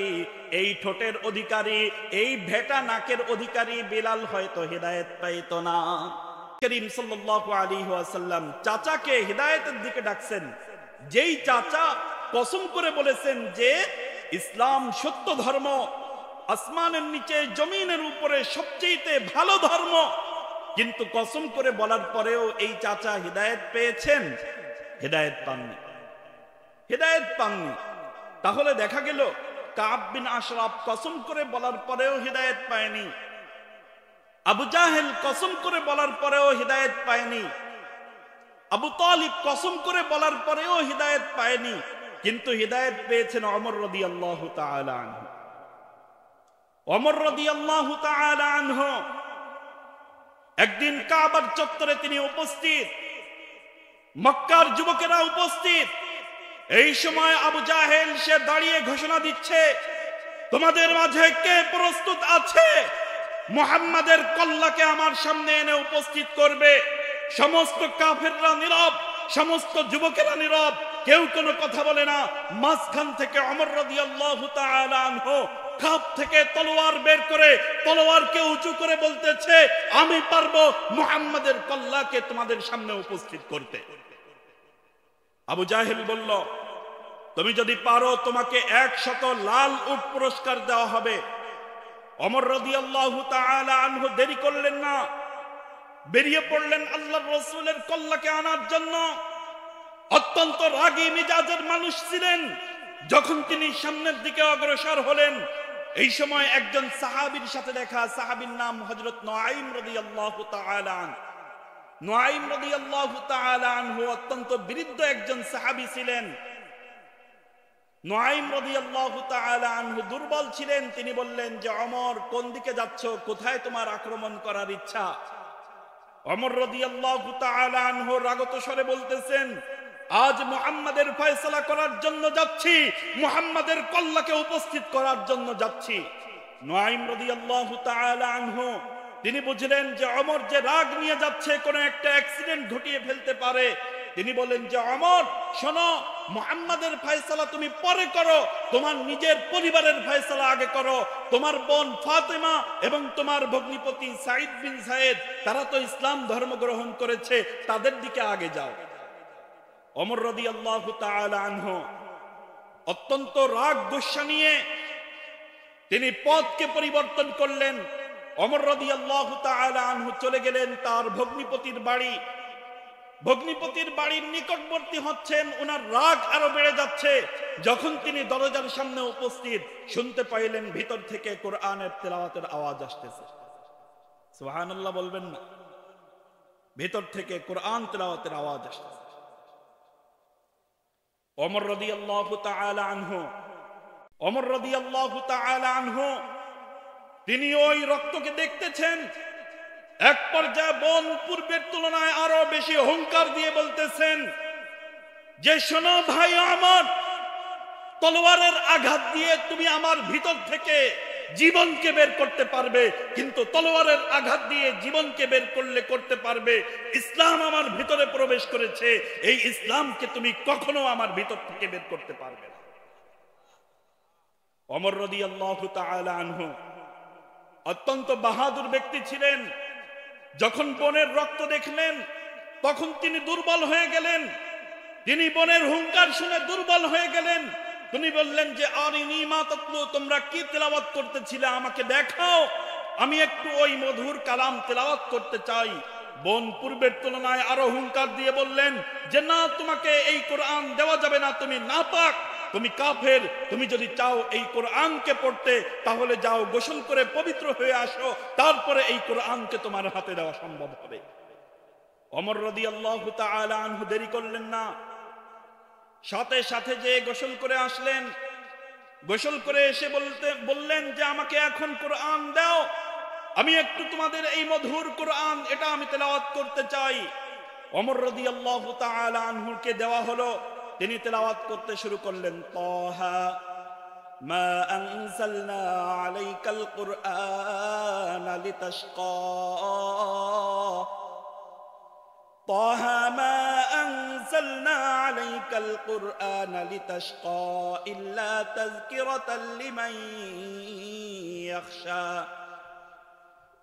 এই ঠোঁটের অধিকারী, এই ভেটা নাকের অধিকারী বিলাল হয়তো হিদায়াত পাইতো না। করিম সাল্লাল্লাহু আলাইহি ওয়াসাল্লাম চাচাকে হিদায়াতের দিকে ডাকছেন, যেই চাচা কসম করে বলেছেন যে ইসলাম সত্য ধর্ম, আসমানের নিচে জমিনের উপরে সবচেয়ে ভালো ধর্ম, কিন্তু কসম করে বলার পরেও এই চাচা হিদায়াত পেয়েছেন? হিদায়াত পাননি, হিদায়াত পাননি। তাহলে দেখা গেল কাব বিন আশরাফ কসম করে বলার পরেও হিদায়াত পায়নি, আবু জাহেল কসম করে বলার পরেও হিদায়াত পায়নি, আবু তালিব কসম করে বলার পরেও হিদায়াত পায়নি, কিন্তু হিদায়াত পেয়েছেন ওমর রাদিয়াল্লাহু তাআলা আনহু। ওমর রাদিয়াল্লাহু তাআলা আনহু একদিন কাবার চত্বরে তিনি উপস্থিত, মক্কার যুবকেরা উপস্থিত। এই সময় আবু জাহেল সে দাঁড়িয়ে ঘোষণা দিচ্ছে, তোমাদের মাঝে কে প্রস্তুত আছে মুহাম্মাদের কল্লাকে আমার সামনে এনে উপস্থিত করবে? সমস্ত কাফেররা নীরব, সমস্ত যুবকেরা নীরব, কেউ কোনো কথা বলে না। মাঝখান থেকে ওমর রাদিয়াল্লাহু তাআলা আনহু কাপ থেকে তলোয়ার বের করে তলোয়ারকে উঁচু করে বলতেছে, আমি পারবো মুহাম্মাদের কল্লাকে তোমাদের সামনে উপস্থিত করতে। আবু জাহেল বলল, তুমি যদি পারো তোমাকে 100 লাল উট পুরস্কার দেওয়া হবে। ওমর রাদিয়াল্লাহু তাআলা আনহু দেরি করলেন না, বেরিয়ে পড়লেন আল্লাহর রাসূলের কল্লাকে আনার জন্য। অত্যন্ত রাগী মিজাজের মানুষ ছিলেন। যখন তিনি সামনের দিকে অগ্রসর হলেন, এই সময় একজন সাহাবীর সাথে দেখা। সাহাবীর নাম হযরত নুআইম রাদিয়াল্লাহু তাআলা আনহু। নুআইম রাদিয়াল্লাহু তাআলা আনহু অত্যন্ত বৃদ্ধ একজন সাহাবী ছিলেন। নুআইম রাদিয়াল্লাহু তাআলা আনহু দুর্বল ছিলেন। তিনি বললেন যে, ওমর কোন দিকে যাচ্ছ? কোথায় তোমার আক্রমণ করার ইচ্ছা? ওমর রাদিয়াল্লাহু তাআলা আনহু রাগত স্বরে বলতেছেন, আজ মুহাম্মাদের ফয়সালা করার জন্য যাচ্ছি, মুহাম্মাদের কল্লাকে উপস্থিত করার জন্য যাচ্ছি। নুআইম রাদিয়াল্লাহু তাআলা আনহু তিনি বুঝলেন যে ওমর যে রাগ নিয়ে যাচ্ছে, কোনো একটা অ্যাক্সিডেন্ট ঘটিয়ে ফেলতে পারে। তিনি বলেন যে, ওমর শোনো, মুহাম্মাদের ফয়সালা তুমি পরে করো, তোমার নিজের পরিবারের ফয়সালা আগে করো। তোমার বোন ফাতেমা এবং তোমার ভগ্নিপতি সাঈদ বিন যায়েদ তারা তো ইসলাম ধর্ম গ্রহণ করেছে, তাদের দিকে আগে যাও। ওমর রাদিয়াল্লাহু তাআলা আনহু অত্যন্ত রাগ গুসা নিয়ে তিনি পথকে পরিবর্তন করলেন। ওমর রাদিয়াল্লাহু তাআলা আনহু চলে গেলেন তার ভগ্নিপতির বাড়ি। ভগ্নিপতির বাড়ির নিকটবর্তী হচ্ছেন, ওনার রাগ আরো বেড়ে যাচ্ছে। যখন তিনি দরজার সামনে উপস্থিত, শুনতে পাইলেন ভিতর থেকে কোরআনের তেলাওয়াতের আওয়াজ আসতেছে। সুবহানাল্লাহ বলবেন না? ভিতর থেকে কোরআন তেলাওয়াতের আওয়াজ আসতেছে। ওমর রাদিয়াল্লাহু তাআলা আনহু, ওমর রাদিয়াল্লাহু তাআলা আনহু তিনি ওই রক্তকে দেখতেছেন। এক পর্যায়ে বোন পূর্বের তুলনায় আরো বেশি হুঙ্কার দিয়ে বলতেছেন যে, শোনো ভাই আমার, তলোয়ারের আঘাত দিয়ে তুমি আমার ভিতর থেকে জীবনকে বের করতে পারবে, কিন্তু তলোয়ারের আঘাত দিয়ে জীবনকে বের করলে করতে পারবে, ইসলাম আমার ভিতরে প্রবেশ করেছে, এই ইসলামকে তুমি কখনো আমার ভিতর থেকে বের করতে পারবে না। ওমর রাদিয়াল্লাহু তাআলা আনহু অত্যন্ত বাহাদুর ব্যক্তি ছিলেন। যখন বোনের রক্ত দেখলেন, তখন তিনি দুর্বল হয়ে গেলেন। তিনি বোনের হুঙ্কার শুনে দুর্বল হয়ে গেলেন। তিনি বললেন যে, আরিনী মা তাতলু, তোমরা কি তেলাওয়াত করতেছিলে আমাকে দেখাও, আমি একটু ওই মধুর কালাম তেলাওয়াত করতে চাই। বোন পূর্বের তুলনায় আরো হুঙ্কার দিয়ে বললেন যে, না, তোমাকে এই কোরআন দেওয়া যাবে না, তুমি নাপাক, তুমি কাফের, তুমি যদি চাও এই কোরআনকে পড়তে তাহলে যাও, গোসল করে পবিত্র হয়ে আসো, তারপরে এই কোরআনকে তোমার হাতে দেওয়া সম্ভব হবে। ওমর রাদিয়াল্লাহু তাআলা আনহু দেরি করলেন না, সাথে সাথে যে গোসল করে আসলেন। গোসল করে এসে বললেন যে, আমাকে এখন কোরআন দাও, আমি একটু তোমাদের এই মধুর কোরআন এটা আমি তেলাওয়াত করতে চাই। ওমর রাদিয়াল্লাহু তাআলা আনহুকে দেওয়া হলো। তিনি তেলাওয়াত করতে শুরু করলেন, তাহা মা আনজালনা আলাইকাল কুরআন লিতাশকা, তাহা মা আনজালনা আলাইকাল কুরআন লিতাশকা ইল্লা তাযকিরাতাল লিমান ইয়াখশা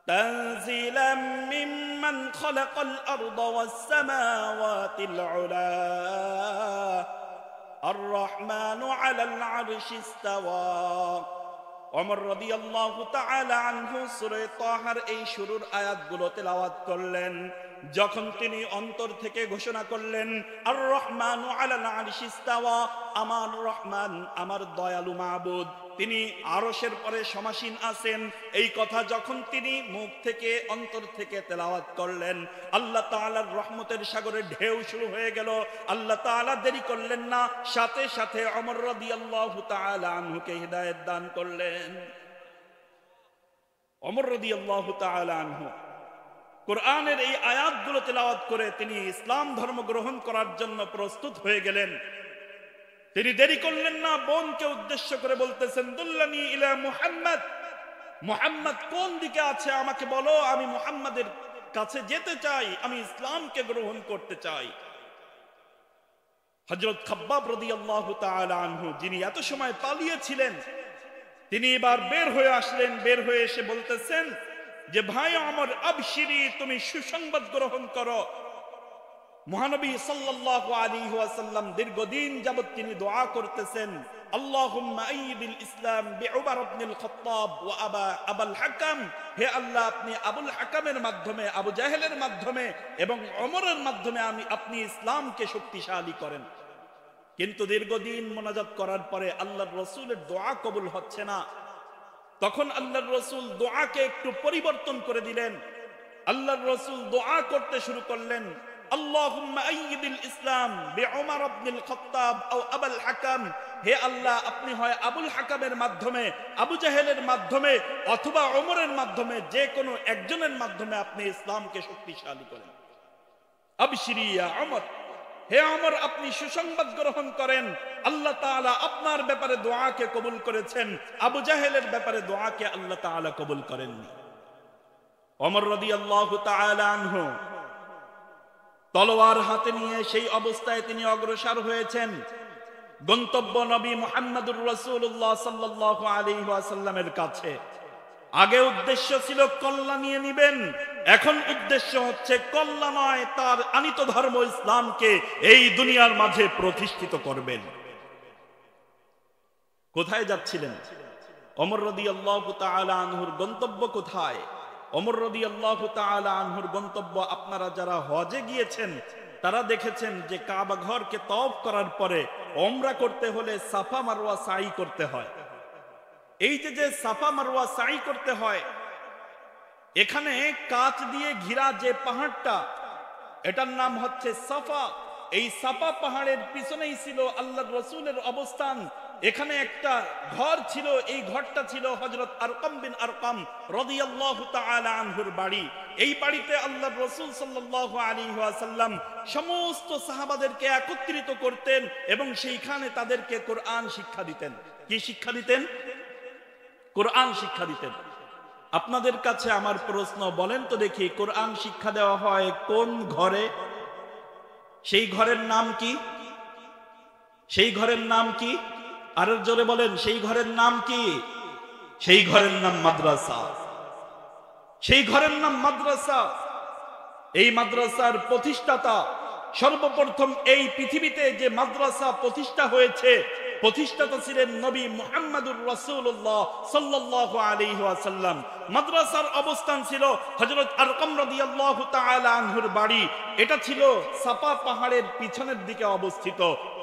تنزيلا ممن خلق الأرض والسماوات العلا الرحمن على العرش استوى ওমর রাদিয়াল্লাহু তাআলা আনহু সূরা তাহার এই শুরুর আয়াতগুলো তেলাওয়াত করলেন। যখন তিনি অন্তর থেকে ঘোষণা করলেন আর রহমানু আলাল আরশি ইস্তাওয়া, আমার রহমান আমার দয়ালু মাবুদ তিনি আরশের পরে সমাসীন আছেন, এই কথা যখন তিনি মুখ থেকে অন্তর থেকে তেলাওয়াত করলেন, আল্লাহ তাআলার রহমতের সাগরে ঢেউ শুরু হয়ে গেল। আল্লাহ তাআলা দেরি করলেন না, সাথে সাথে ওমর রাদিয়াল্লাহু তাআলা আনহুকে হিদায়াত দান করলেন। ওমর রাদিয়াল্লাহু তাআলা আনহু কোরআনের এই আয়াতগুলো তেলাওয়াত করে তিনি ইসলাম ধর্ম গ্রহণ করার জন্য প্রস্তুত হয়ে গেলেন। তিনি দেরি করলেন না, বোনকে উদ্দেশ্য করে বলতেছেন দুল্লানি ইলা মুহাম্মদ, মুহাম্মদ কোন দিকে আছে আমাকে বলো, আমি মুহাম্মাদের কাছে যেতে চাই, আমি ইসলামকে গ্রহণ করতে চাই। হযরত খাব্বাব রাদিয়াল্লাহু তাআলা আনহু যিনি এত সময় পালিয়েছিলেন, তিনি এবার বের হয়ে আসলেন। বের হয়ে এসে বলতেছেন যে ভাই আমার আবশিরি, তুমি সুসংবাদ গ্রহণ করো। মহানবী সাল্লাল্লাহু আলাইহি ওয়াসাল্লাম দীর্ঘদিন যাবত তিনি দোয়া করতেছেন, আল্লাহুম্মা আইয়িদিল ইসলাম বিউমর ইবনুল খাত্তাব ওয়া আবুল হাকাম, হে আল্লাহ আপনি আবুল হাকামের মাধ্যমে, আবু জাহেলের মাধ্যমে এবং ওমরের মাধ্যমে আপনি ইসলামকে শক্তিশালী করেন। কিন্তু দীর্ঘদিন মোনাজাত করার পরে আল্লাহর রাসূলের দোয়া কবুল হচ্ছে না। তখন আল্লাহর রাসূল দোয়াকে একটু পরিবর্তন করে দিলেন। আল্লাহর রাসূল দোয়া করতে শুরু করলেন, আল্লাহুম্মা আইয়িদিল ইসলাম বিউমর ইবনুল খাত্তাব ও আবুল হাকাম, হে আল্লাহ আপনি হয় আবুল হাকামের মাধ্যমে, আবু জাহেলের মাধ্যমে অথবা ওমরের মাধ্যমে, যে কোনো একজনের মাধ্যমে আপনি ইসলামকে শক্তিশালী করেন। আবশিরি ইয়া ওমর, হে ওমর আপনি সুসংবাদ গ্রহণ করেন, আল্লাহ তাআলা আপনার ব্যাপারে দোয়াকে কবুল করেছেন, আবু জাহেলের ব্যাপারে দোয়াকে আল্লাহ তাআলা কবুল করেননি। ওমর রাদিয়াল্লাহু তাআলা আনহু তলোয়ার হাতে নিয়ে সেই অবস্থায় তিনি অগ্রসর হয়েছেন গন্তব্য নবী মুহাম্মদুর রাসূলুল্লাহ সাল্লাল্লাহু আলাইহি ওয়াসাল্লামের কাছে। আগে উদ্দেশ্য ছিল কল্যাণ নিয়ে নিবেন, এখন উদ্দেশ্য হচ্ছে কল্যাণ নয়, তার আনিত ধর্ম ইসলামকে এই দুনিয়ার মাঝে প্রতিষ্ঠিত করবেন। কোথায় যাচ্ছিলেন? ওমর রাদিয়াল্লাহু তাআলা আনহুর গন্তব্য কোথায়? ওমর রাদিয়াল্লাহু তাআলা আনহুর গন্তব্য, আপনারা যারা হজে গিয়েছেন তারা দেখেছেন যে কাবা ঘরকে তওয়াফ করার পরে ওমরা করতে হলে সাফা মারওয়া সাই করতে হয়। এই যে সাফা মারওয়া সাই করতে হয়, এখানে কাঁচ দিয়ে ঘিরা যে পাহাড়টা, এটার নাম হচ্ছে সাফা। এই সাফা পাহাড়ের পিছনেই ছিল আল্লাহর রাসূলের অবস্থান। এখানে একটা ঘর ছিল, এই ঘরটা ছিল হযরত আরকাম বিন আরকাম রাদিয়াল্লাহু তাআলা আনহুর বাড়ি। এই বাড়িতে আল্লাহর রাসূল সাল্লাল্লাহু আলাইহি ওয়াসাল্লাম সমস্ত সাহাবাদেরকে একত্রিত করতেন এবং সেইখানে তাদেরকে কোরআন শিক্ষা দিতেন। কি শিক্ষা দিতেন? কোরআন শিক্ষা দিতেন। আপনাদের কাছে আমার প্রশ্ন, বলেন তো দেখি কোরআন শিক্ষা দেওয়া হয় কোন ঘরে? সেই ঘরের নাম কি? সেই ঘরের নাম কি? আরো জোরে বলেন, সেই ঘরের নাম কি? সেই ঘরের নাম মাদ্রাসা। সেই ঘরের নাম মাদ্রাসা। এই মাদ্রাসার প্রতিষ্ঠাতা, সর্বপ্রথম এই পৃথিবীতে যে মাদ্রাসা প্রতিষ্ঠা হয়েছে, প্রতিষ্ঠাতা ছিলেন নবী মুহাম্মদুর রাসূলুল্লাহ সাল্লাল্লাহু আলাইহি ওয়াসাল্লাম। মাদ্রাসার অবস্থান ছিল হযরত আরকাম রাদিয়াল্লাহু তাআলা আনহুর বাড়ি। এটা ছিল সাফা পাহাড়ের পিছনের দিকে অবস্থিত।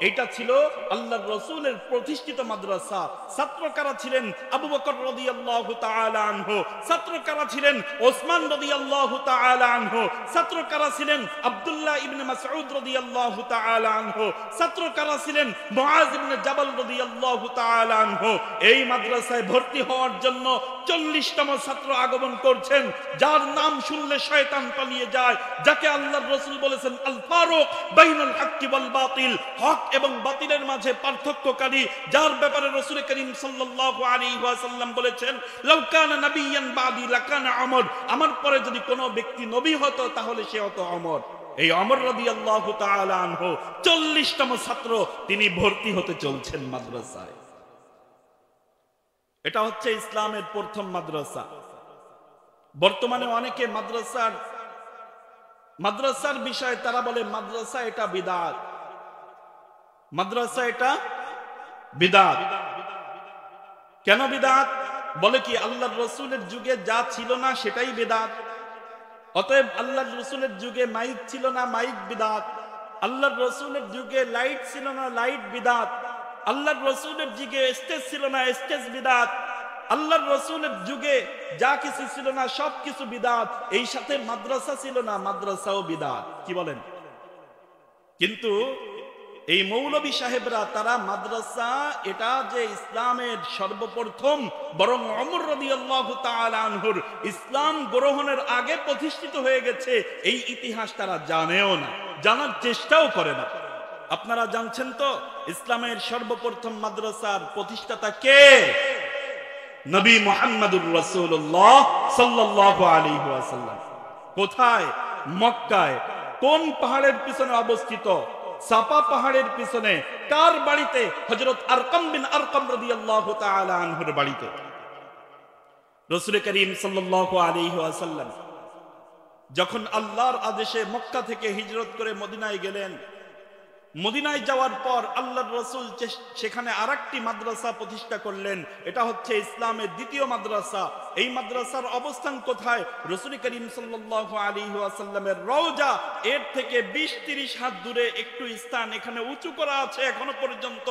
এটা ছিল আল্লাহর রাসূলের প্রতিষ্ঠিত মাদ্রাসা। ছাত্র কারা ছিলেন? আবু বকর রাদিয়াল্লাহু তাআলা আনহু। ছাত্র কারা ছিলেন? ওসমান রাদিয়াল্লাহু তাআলা আনহু। ছাত্র কারা ছিলেন? আব্দুল্লাহ ইবনে মাসউদ রাদিয়াল্লাহু তাআলা আনহু। ছাত্র কারা ছিলেন? মুআজ ইবনে জাবাল রাদিয়াল্লাহু তাআলা আনহু। এই মাদ্রাসায় ভর্তি হওয়ার জন্য 40তম ছাত্র আগমন করছেন, যার নাম শুনলে শয়তান পালিয়ে যায়, যাকে আল্লাহর রাসূল বলেছেন আল ফারুক বাইনাল হাক্কি ওয়াল বাতিল, হক এবং বাতিলের মাঝে পার্থক্যকারী, যার ব্যাপারে রাসূল করিম সাল্লাল্লাহু আলাইহি ওয়াসাল্লাম বলেছেন লাউ কানা নাবিয়্যান বাদি লাকানা ওমর, আমার পরে যদি কোনো ব্যক্তি নবী হতো তাহলে সে হতো ওমর। এই ওমর রাদিয়াল্লাহু তাআলা আনহু 40তম ছাত্র, তিনি ভর্তি হতে চলছেন মাদ্রাসায়। এটা হচ্ছে ইসলামের প্রথম মাদ্রাসা। বর্তমানে অনেকে মাদ্রাসার বিষয়ে তারা বলে মাদ্রাসা এটা বিদআত, মাদ্রাসা এটা বিদআত। কেন বিদআত? বলে কি আল্লাহর রসুলের যুগে যা ছিল না সেটাই বিদআত। অতএব আল্লাহর রসুলের যুগে মাইক ছিল না, মাইক বিদআত। আল্লাহর রসুলের যুগে লাইট ছিল না, লাইট বিদআত। আল্লাহর রসুলের যুগে স্টেজ ছিল না, স্টেজ বিদআত। আল্লাহর রসুলের যুগে যা কিছু ছিল না সব কিছু বিদআত। এই সাথে মাদ্রাসা ছিল না, মাদ্রাসাও বিদআত। কি বলেন? কিন্তু এই মৌলবী সাহেবরা তারা মাদ্রাসা এটা যে ইসলামের সর্বপ্রথম, বরং ওমর রাদিয়াল্লাহু তাআলা আনহুর ইসলাম গ্রহণের আগে প্রতিষ্ঠিত হয়ে গেছে, এই ইতিহাস তারা জানেও না, জানার চেষ্টাও করে না। আপনারা জানছেন তো ইসলামের সর্বপ্রথম মাদ্রাসার প্রতিষ্ঠাতা কে? নবী মুহাম্মদুর রাসূলুল্লাহ সাল্লাল্লাহু আলাইহি ওয়াসাল্লাম। কোথায়? মক্কায়। কোন পাহাড়ের পিছনে অবস্থিত? সাফা পাহাড়ের পিছনে। কার বাড়িতে? হযরত আরকাম বিন আরকাম রাদিয়াল্লাহু তাআলা আনহুর বাড়িতে। রাসূল করিম সাল্লাল্লাহু আলাইহি ওয়াসাল্লাম যখন আল্লাহর আদেশে মক্কা থেকে হিজরত করে মদিনায় গেলেন, মদিনায় যাওয়ার পর আল্লাহর রাসূল সেখানে আরেকটি মাদ্রাসা প্রতিষ্ঠা করলেন। এটা হচ্ছে ইসলামের দ্বিতীয় মাদ্রাসা। এই মাদ্রাসার অবস্থান কোথায়? রাসূল করিম সাল্লাল্লাহু আলাইহি ওয়াসাল্লামের রওজা এর থেকে 20-30 হাত দূরে একটু স্থান, এখানে উঁচু করা আছে এখনো পর্যন্ত।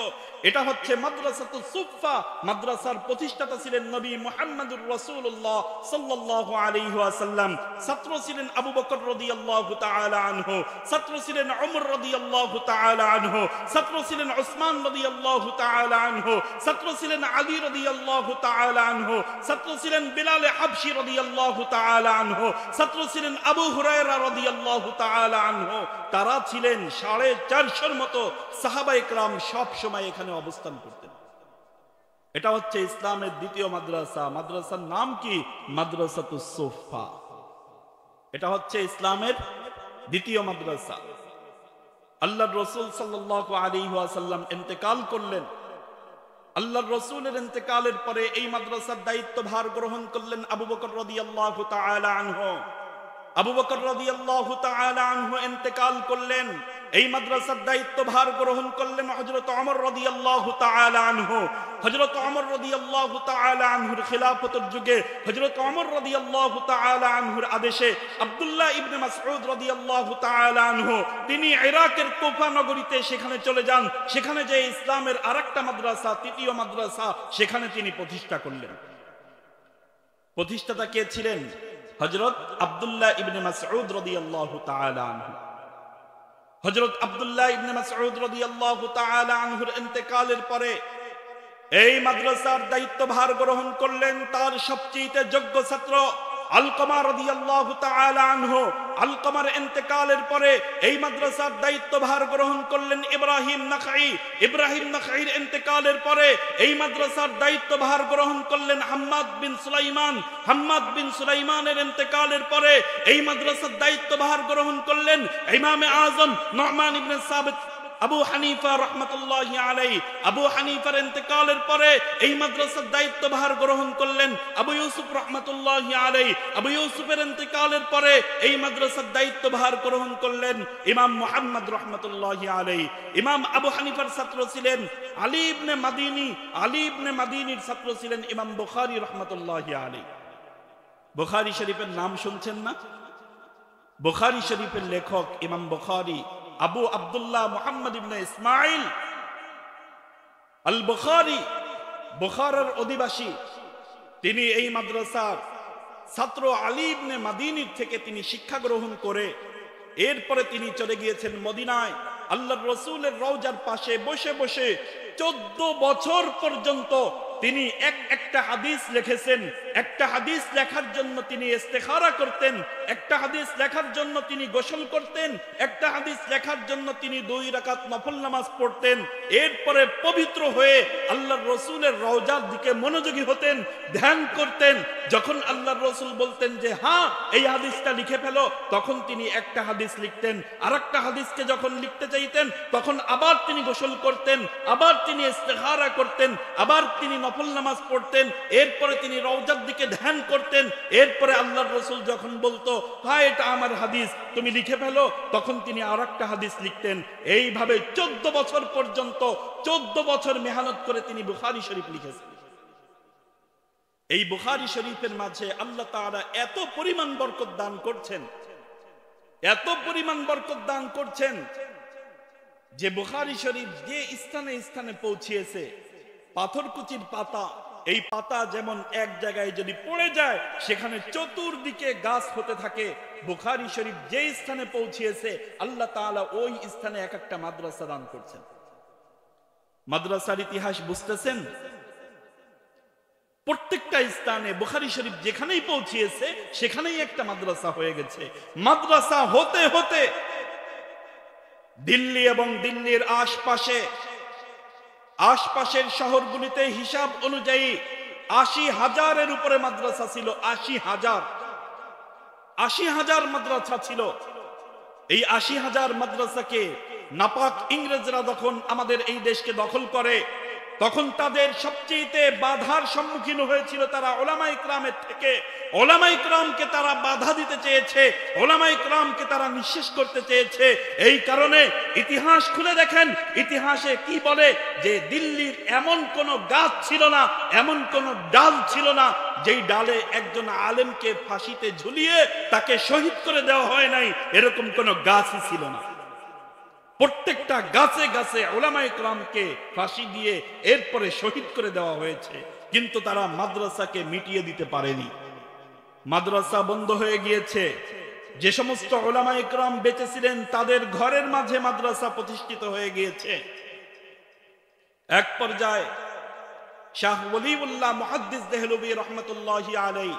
এটা হচ্ছে মাদ্রাসাতুস সুফফা। মাদ্রাসার প্রতিষ্ঠাতা ছিলেন নবী মুহাম্মদুর রাসূলুল্লাহ সাল্লাল্লাহু আলাইহি ওয়াসাল্লাম। ছাত্র ছিলেন আবু বকর রাদিয়াল্লাহু তাআলা আনহু, ছাত্র ছিলেন ওমর রাদিয়াল্লাহু তাআলা আনহু, ছাত্র ছিলেন উসমান রাদিয়াল্লাহু তাআলা আনহু, ছাত্র ছিলেন আলী রাদিয়াল্লাহু তাআলা আনহু, ছাত্র ছিলেন বিলাল হাবশী রাদিয়াল্লাহু তাআলা আনহু, ছাত্র ছিলেন আবু হুরায়রা রাদিয়াল্লাহু তাআলা আনহু। তারা ছিলেন 450 মতো সাহাবায়ে কেরাম, সব সময় এখানে অবস্থান করতেন। এটা হচ্ছে ইসলামের দ্বিতীয় মাদ্রাসা। মাদ্রাসার নাম কি? মাদ্রাসাতুস সুফফা। এটা হচ্ছে ইসলামের দ্বিতীয় মাদ্রাসা। আল্লাহর রাসূল সাল্লাল্লাহু আলাইহি ওয়াসাল্লাম ইন্তেকাল করলেন। আল্লাহর রাসূলের ইন্তেকালের পরে এই মাদ্রাসার দায়িত্বভার গ্রহণ করলেন আবু বকর রাদিয়াল্লাহু তাআলা আনহু। আবু বকর রাদিয়াল্লাহু তাআলা আনহু ইন্তেকাল করলেন। এই মাদ্রাসার দায়িত্বভার গ্রহণ করলেন হযরত ওমর রাদিয়াল্লাহু তাআলা আনহু। হযরত ওমর রাদিয়াল্লাহু তাআলা আনহুর খিলাফতের যুগে হযরত ওমর রাদিয়াল্লাহু তাআলা আনহুর আদেশে আব্দুল্লাহ ইবনে মাসউদ রাদিয়াল্লাহু তাআলা আনহু তিনি ইরাকের কুফা নগরীতে সেখানে চলে যান। সেখানে যে ইসলামের আরেকটা মাদ্রাসা, তৃতীয় মাদ্রাসা, সেখানে তিনি প্রতিষ্ঠা করলেন। প্রতিষ্ঠাতা কে ছিলেন? হযরত আব্দুল্লাহ ইবনে মাসউদ রাদিয়াল্লাহু তাআলা আনহু। হযরত আব্দুল্লাহ ইবনে মাসউদ রাদিয়াল্লাহু তাআলা আনহুর ইন্তেকালের পরে এই মাদ্রাসার দায়িত্বভার গ্রহণ করলেন তার সবচেয়ে যোগ্য ছাত্র আলকামা রাদিয়াল্লাহু তাআলা আনহু। আলকামার ইন্তেকালের পরে এই মাদ্রাসার দায়িত্বভার গ্রহণ করলেন ইব্রাহিম নাখাই। ইব্রাহিম নাখাইর ইন্তেকালের পরে এই মাদ্রাসার দায়িত্বভার গ্রহণ করলেন হাম্মাদ বিন সুলাইমান। হাম্মাদ বিন সুলাইমানের ইন্তেকালের পরে এই মাদ্রাসার দায়িত্বভার গ্রহণ করলেন ইমামে আযম নু'মান ইবনে সাবিত আবু হানিফা রাহমাতুল্লাহি আলাইহি। আবু হানিফার ইন্তেকালের পরে এই মাদ্রাসার দায়িত্বভার গ্রহণ করলেন আবু ইউসুফ রাহমাতুল্লাহি আলাইহি। আবু ইউসুফের ইন্তেকালের পরে এই মাদ্রাসার দায়িত্বভার গ্রহণ করলেন ইমাম মুহাম্মদ রাহমাতুল্লাহি আলাইহি। ইমাম আবু হানিফার ছাত্র ছিলেন আলী ইবনে মাদিনী। আলী ইবনে মাদিনীর ছাত্র ছিলেন ইমাম বুখারী রাহমাতুল্লাহি আলাইহি। বুখারী শরীফের নাম শুনছেন না? বুখারী শরীফের লেখক ইমাম বুখারী আবু আব্দুল্লাহ মুহাম্মদ ইবনে ইসমাইল আল বুখারী, বুখারার অধিবাসী। তিনি এই মাদ্রাসার ছাত্র আলী ইবনে মাদিনীর থেকে তিনি শিক্ষা গ্রহণ করে এরপরে তিনি চলে গিয়েছেন মদিনায়। আল্লাহর রাসূলের রওজার পাশে বসে বসে 14 বছর পর্যন্ত তিনি একটা হাদিস লিখেছেন। একটা হাদিস লেখার জন্য তিনি ইস্তেখারা করতেন, একটা হাদিস লেখার জন্য তিনি গোসল করতেন, একটা হাদিস লেখার জন্য তিনি 2 রাকাত নফল নামাজ পড়তেন। এরপরে পবিত্র হয়ে আল্লাহর রাসূলের রওজার দিকে মনোযোগী হতেন, ধ্যান করতেন। যখন আল্লাহর রাসূল বলতেন যে হ্যাঁ এই হাদিসটা লিখে ফেলো, তখন তিনি একটা হাদিস লিখতেন। আরেকটা হাদিসকে যখন লিখতে চাইতেন তখন আবার তিনি গোসল করতেন, আবার তিনি ইস্তেখারা করতেন, আবার তিনি নফল নামাজ পড়তেন। এরপরে তিনি রওজার দিকে ধ্যান করতেন। এরপরে আল্লাহর রাসূল যখন বলতো হ্যাঁ এটা আমার হাদিস, তুমি লিখে ফেলো, তখন তিনি আরেকটা হাদিস লিখতেন। এইভাবে 14 বছর পর্যন্ত 14 বছর মেহনত করে তিনি বুখারী শরীফ লিখেছেন। এই বুখারী শরীফের মাঝে আল্লাহ তাআলা এত পরিমাণ বরকত দান করছেন, এত পরিমাণ বরকত দান করছেন যে বুখারী শরীফ যে স্থানে স্থানে পৌঁছিয়েছে, পাথরকুচির পাতা, এই পাতা যেমন এক জায়গায় যদি পড়ে যায় সেখানে চতুর্দিকে গাছ হতে থাকে। বুখারী শরীফ যে স্থানে পৌঁছিয়েছে আল্লাহ তাআলা ওই স্থানে এক একটা মাদ্রাসা দান করছেন। মাদ্রাসার ইতিহাস বুঝতেছেন? প্রত্যেকটা স্থানে বুখারী শরীফ যেখানেই পৌঁছিয়েছে সেখানেই একটা মাদ্রাসা হয়ে গেছে। মাদ্রাসা হতে হতে দিল্লি এবং দিল্লির আশপাশের শহরগুলিতে হিসাব অনুযায়ী ৮০,০০০-এর উপরে মাদ্রাসা ছিল। ৮০,০০০ মাদ্রাসা ছিল। এই ৮০,০০০ মাদ্রাসাকে নাপাক ইংরেজরা যখন আমাদের এই দেশকে দখল করে তখন তাদের সবচেয়ে বাধার সম্মুখীন হয়েছিল তারা উলামায়ে ইকরামের থেকে। উলামায়ে ইকরামকে তারা বাধা দিতে চেয়েছে, উলামায়ে ইকরামকে তারা নিঃশেষ করতে চেয়েছে। এই কারণে ইতিহাস খুলে দেখেন, ইতিহাসে কি বলে যে দিল্লির এমন কোন গাছ ছিল না, এমন কোন ডাল ছিল না যেই ডালে একজন আলেমকে ফাঁসিতে ঝুলিয়ে তাকে শহীদ করে দেওয়া হয় নাই, এরকম কোন গাছই ছিল না। প্রত্যেকটা গাছে গাছে উলামায়ে ইকরামকে ফাঁসি দিয়ে এরপরে শহীদ করে দেওয়া হয়েছে, কিন্তু তারা মাদ্রাসাকে মিটিয়ে দিতে পারেনি। মাদ্রাসা বন্ধ হয়ে গিয়েছে। যে সমস্ত উলামায়ে ইকরাম বেঁচে ছিলেন তাদের ঘরের মাঝে মাদ্রাসা প্রতিষ্ঠিত হয়ে গিয়েছে। এক পর্যায়ে শাহ ওলিউল্লাহ মুহাদ্দিস দেহলভী রহমাতুল্লাহি আলাইহি,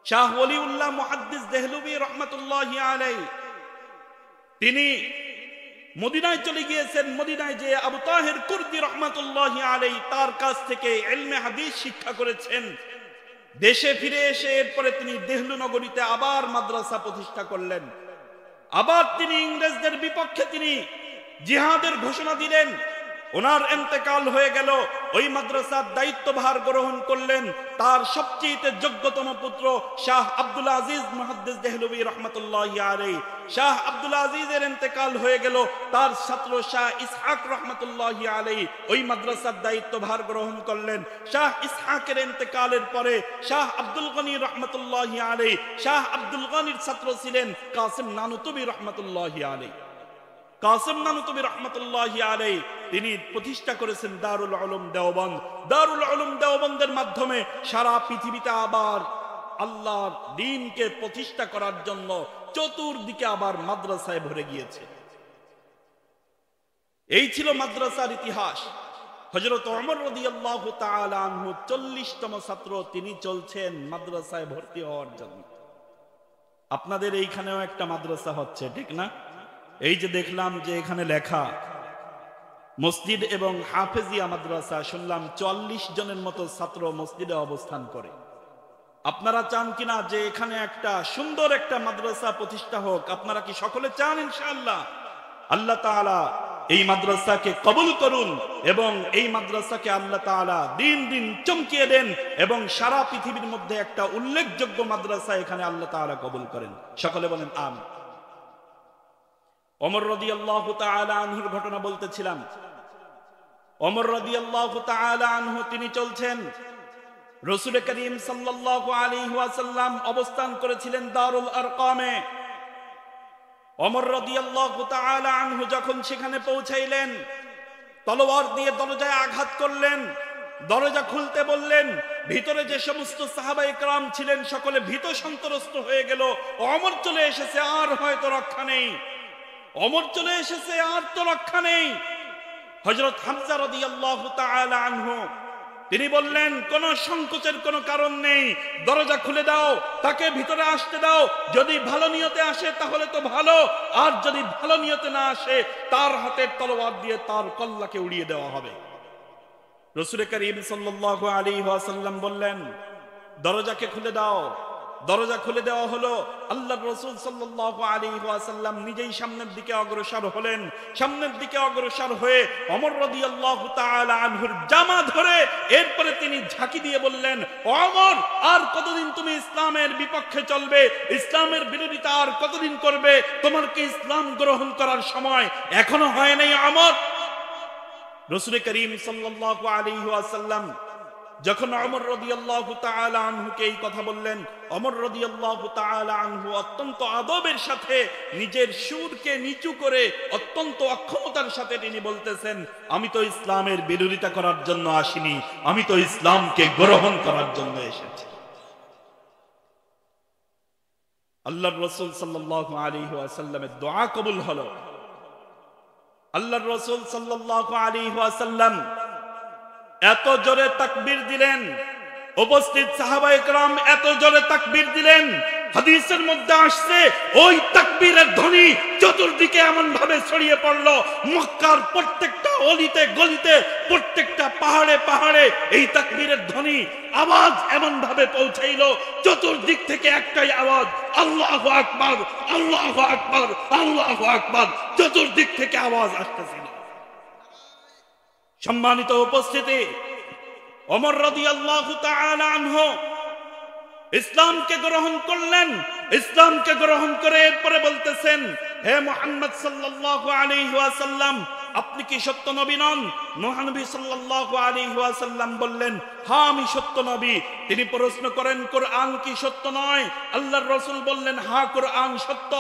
শাহ ওলিউল্লাহ মুহাদ্দিস দেহলভী রহমাতুল্লাহি আলাইহি তিনি মদিনায় চলে গিয়েছেন। মদিনায় যে আবু তাহের কুর্দি রহমাতুল্লাহি আলাইহি তার কাছ থেকে ইলমে হাদিস শিক্ষা করেছেন। দেশে ফিরে এসে এরপরে তিনি দেহলু নগরীতে আবার মাদ্রাসা প্রতিষ্ঠা করলেন। আবার তিনি ইংরেজদের বিপক্ষে তিনি জিহাদের ঘোষণা দিলেন। ওনার ইন্তেকাল হয়ে গেল। ওই মাদ্রাসার দায়িত্বভার গ্রহণ করলেন তার সবচেয়ে যোগ্যতম পুত্র শাহ আব্দুল আজিজ মুহাদ্দিস দেহলভী রহমাতুল্লাহি আলাইহি। শাহ আব্দুল আজিজের ইন্তেকাল হয়ে গেল, তার ছাত্র শাহ ইসহাক রহমাতুল্লাহি আলাইহি ওই মাদ্রাসার দায়িত্বভার গ্রহণ করলেন। শাহ ইসহাকের ইন্তেকালের পরে শাহ আব্দুল গনি রহমাতুল্লাহি আলাইহি, শাহ আব্দুল গনির ছাত্র ছিলেন কাসিম নানুতুবি রহমাতুল্লাহি আলাইহি। কাসিম নানুতুবি রহমাতুল্লাহি আলাইহি তিনি প্রতিষ্ঠা করেছেন দারুল উলুম দেওবন্দ। দারুল উলুম দেওবন্দের মাধ্যমে সারা পৃথিবীতে আবার আল্লাহর দ্বীনকে প্রতিষ্ঠা করার জন্য চতুর্দিকে আবার মাদ্রাসায় ভরে গিয়েছে। এই ছিল মাদ্রাসার ইতিহাস। হযরত ওমর রাদিয়াল্লাহু তাআলা আনহু 40তম ছাত্র, তিনি চলছেন মাদ্রাসায় ভর্তি হওয়ার জন্য। আপনাদের এইখানেও একটা মাদ্রাসা হচ্ছে, ঠিক না? এই যে দেখলাম যে এখানে লেখা মসজিদ এবং হাফেজিয়া মাদ্রাসা, শুনলাম 40 জনের মতো ছাত্র মসজিদে অবস্থান করে। আপনারা চান কিনা যে এখানে একটা সুন্দর একটা মাদ্রাসা প্রতিষ্ঠা হোক? আপনারা কি সকলে চান? ইনশাআল্লাহ আল্লাহ তাআলা এই মাদ্রাসাকে কবুল করুন এবং এই মাদ্রাসাকে আল্লাহ তাআলা দিন দিন চমকিয়ে দেন এবং সারা পৃথিবীর মধ্যে একটা উল্লেখযোগ্য মাদ্রাসা এখানে আল্লাহ তাআলা কবুল করেন। সকলে বলেন আমিন। ওমর রাদিয়াল্লাহু তাআলা আনহুর ঘটনা বলতেছিলাম। ওমর রাদিয়াল্লাহু তাআলা আনহু তিনি চলছেন, রাসূল করিম সাল্লাল্লাহু আলাইহি ওয়াসাল্লাম অবস্থান করেছিলেন দারুল আরকামে। ওমর রাদিয়াল্লাহু তাআলা আনহু যখন সেখানে পৌঁছাইলেন, তলোয়ার দিয়ে দরজায় আঘাত করলেন, দরজা খুলতে বললেন। ভিতরে যে সমস্ত সাহাবায়ে কেরাম ছিলেন সকলে ভীত সন্ত্রস্ত হয়ে গেল। ওমর চলে এসেছে, আর হয়তো রক্ষা নেই। ওমর চলে এসেছে, আর তো রক্ষা নেই। হযরত হামজা রাদিয়াল্লাহু তাআলা আনহু তিনি বললেন, কোন সংকোচের কোনো কারণ নেই, দরজা খুলে দাও, তাকে ভিতরে আসতে দাও। যদি ভালো নিয়তে আসে তাহলে তো ভালো, আর যদি ভালো নিয়তে না আসে তার হাতের তলোয়ার দিয়ে তার কল্লাকে উড়িয়ে দেওয়া হবে। রাসূল করিম সাল্লাল্লাহু আলাইহি ওয়াসাল্লাম বললেন, দরজাকে খুলে দাও। দরজা খুলে দেওয়া হলো। আল্লাহর রাসূল সাল্লাল্লাহু আলাইহি ওয়াসাল্লাম নিজেই সামনের দিকে অগ্রসর হলেন। সামনের দিকে অগ্রসর হয়ে ওমর রাদিয়াল্লাহু তাআলা আনহুর জামা ধরে এরপরে তিনি ঝাঁকি দিয়ে বললেন, ওমর, আর কতদিন তুমি ইসলামের বিপক্ষে চলবে? ইসলামের বিরোধিতা আর কতদিন করবে? তোমার কি ইসলাম গ্রহণ করার সময় এখনো হয় নাই ওমর? রাসূল করিম সাল্লাল্লাহু আলাইহি ওয়াসাল্লাম যখন ওমর রাদিয়াল্লাহু তাআলা আনহুকে এই কথা বললেন, ওমর রাদিয়াল্লাহু তাআলা আনহু অত্যন্ত আদবের সাথে নিজের সুরকে নিচু করে অত্যন্ত অক্ষমতার সাথে তিনি বলতেছেন, আমি তো ইসলামের বিরোধিতা করার জন্য আসিনি, আমি তো ইসলামকে গ্রহণ করার জন্য এসেছি। আল্লাহর রাসূল সাল্লাল্লাহু আলাইহি ওয়াসাল্লামের দোয়া কবুল হলো। আল্লাহর রাসূল সাল্লাল্লাহু আলাইহি ওয়াসাল্লাম এত জোরে তাকবীর দিলেন, উপস্থিত সাহাবায়ে কেরাম এত জোরে তাকবীর দিলেন, হাদিসের মধ্যে আসছে ওই তাকবীরের ধ্বনি চতুর্দিকে এমন ভাবে ছড়িয়ে পড়ল, মক্কার প্রত্যেকটা অলিতে গলিতে, প্রত্যেকটা পাহাড়ে পাহাড়ে এই তাকবীরের ধ্বনি আওয়াজ এমন ভাবে পৌঁছাইলো, চতুর্দিক থেকে একটাই আওয়াজ, আল্লাহু আকবার, আল্লাহু আকবার, আল্লাহু আকবার, চতুর্দিক থেকে আওয়াজ আসতেছিল। সম্মানিত উপস্থিতি, ওমর রাদিয়াল্লাহু তাআলা আনহু ইসলামকে গ্রহণ করলেন। ইসলামকে গ্রহণ করে এরপরে বলতেছেন, হে মুহাম্মদ সাল্লাল্লাহু আলাইহি ওয়াসাল্লাম, আপনি কি সত্য নবী নন? মহানবী সাল্লাল্লাহু আলাইহি ওয়াসাল্লাম বললেন, হ্যাঁ আমি সত্য নবী। তিনি প্রশ্ন করেন, কোরআন কি সত্য নয়? আল্লাহর রাসূল বললেন, হ্যাঁ কোরআন সত্য।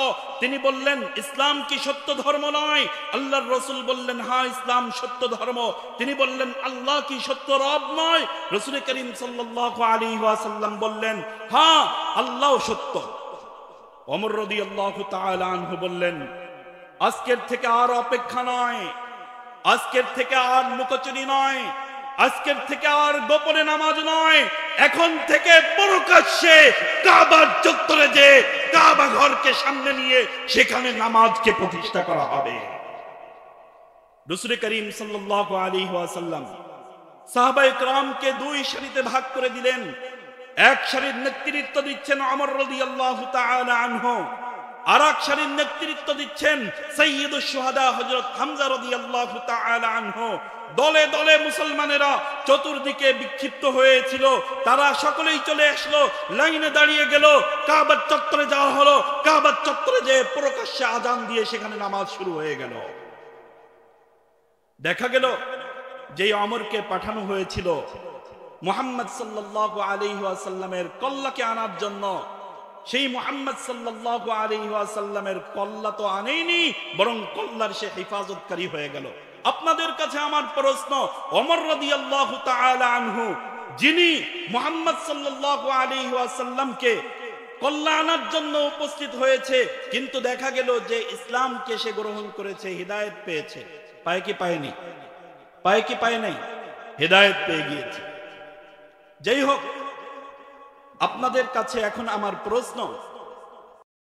তিনি বললেন, ইসলাম কি সত্য ধর্ম নয়? আল্লাহর রাসূল বললেন, হ্যাঁ ইসলাম সত্য ধর্ম। তিনি বললেন, আল্লাহ কি সত্য রব নয়? রাসূল করিম সাল্লাল্লাহু আলাইহি ওয়াসাল্লাম বললেন, হ্যাঁ আল্লাহ সত্য। ওমর রাদিয়াল্লাহু তাআলা আনহু বললেন, আজকের থেকে আর অপেক্ষা নয়, আজকের থেকে আর লুকোচুরি নয়, আজকের থেকে আর গোপনে নামাজ নয়, এখন থেকে প্রকাশ্যে কাবার চত্বরে যে কাবা ঘরকে সামনে নিয়ে সেখানে নামাজকে প্রতিষ্ঠা করা হবে। রাসূল করিম সাল্লাল্লাহু আলাইহি ওয়াসাল্লাম সাহাবায়ে কেরামকে দুই সারিতে ভাগ করে দিলেন। এক সারির নেতৃত্ব দিচ্ছেন ওমর রাদিয়াল্লাহু তাআলা আনহু, আর এক সারির নেতৃত্ব দিচ্ছেন সাইয়্যিদুশ শুহাদা হযরত হামজা রাদিয়াল্লাহু তাআলা আনহু। দলে দলে মুসলমানেরা চতুর্দিকে বিক্ষিপ্ত হয়েছিল, তারা সকলেই চলে আসলো, লাইনে দাঁড়িয়ে গেল, কাবার চত্বরে যাওয়া হলো। কাবার চত্বরে যে প্রকাশ্যে আযান দিয়ে সেখানে নামাজ শুরু হয়ে গেল। দেখা গেল যে ওমরকে পাঠানো হয়েছিল মুহাম্মদ সাল্লাল্লাহু আলাইহি ওয়াসাল্লামের কল্লাকে আনার জন্য, সেই মুহাম্মদ সাল্লাল্লাহু আলাইহি ওয়াসাল্লামের কল্লা তো আনেনি, বরং কল্লার সে হেফাজতকারী হয়ে গেল। আপনাদের কাছে আমার প্রশ্ন, ওমর রাদিয়াল্লাহু তাআলা আনহু যিনি মুহাম্মদ সাল্লাল্লাহু আলাইহি ওয়াসাল্লামকে কল্লা আনার জন্য উপস্থিত হয়েছে, কিন্তু দেখা গেল যে ইসলামকে সে গ্রহণ করেছে, হিদায়াত পেয়েছে, পায় কি পায়নি? পায় কি পায় নাই? হিদায়াত পেয়ে গিয়েছে। যাই হোক, আপনাদের কাছে এখন আমার প্রশ্ন,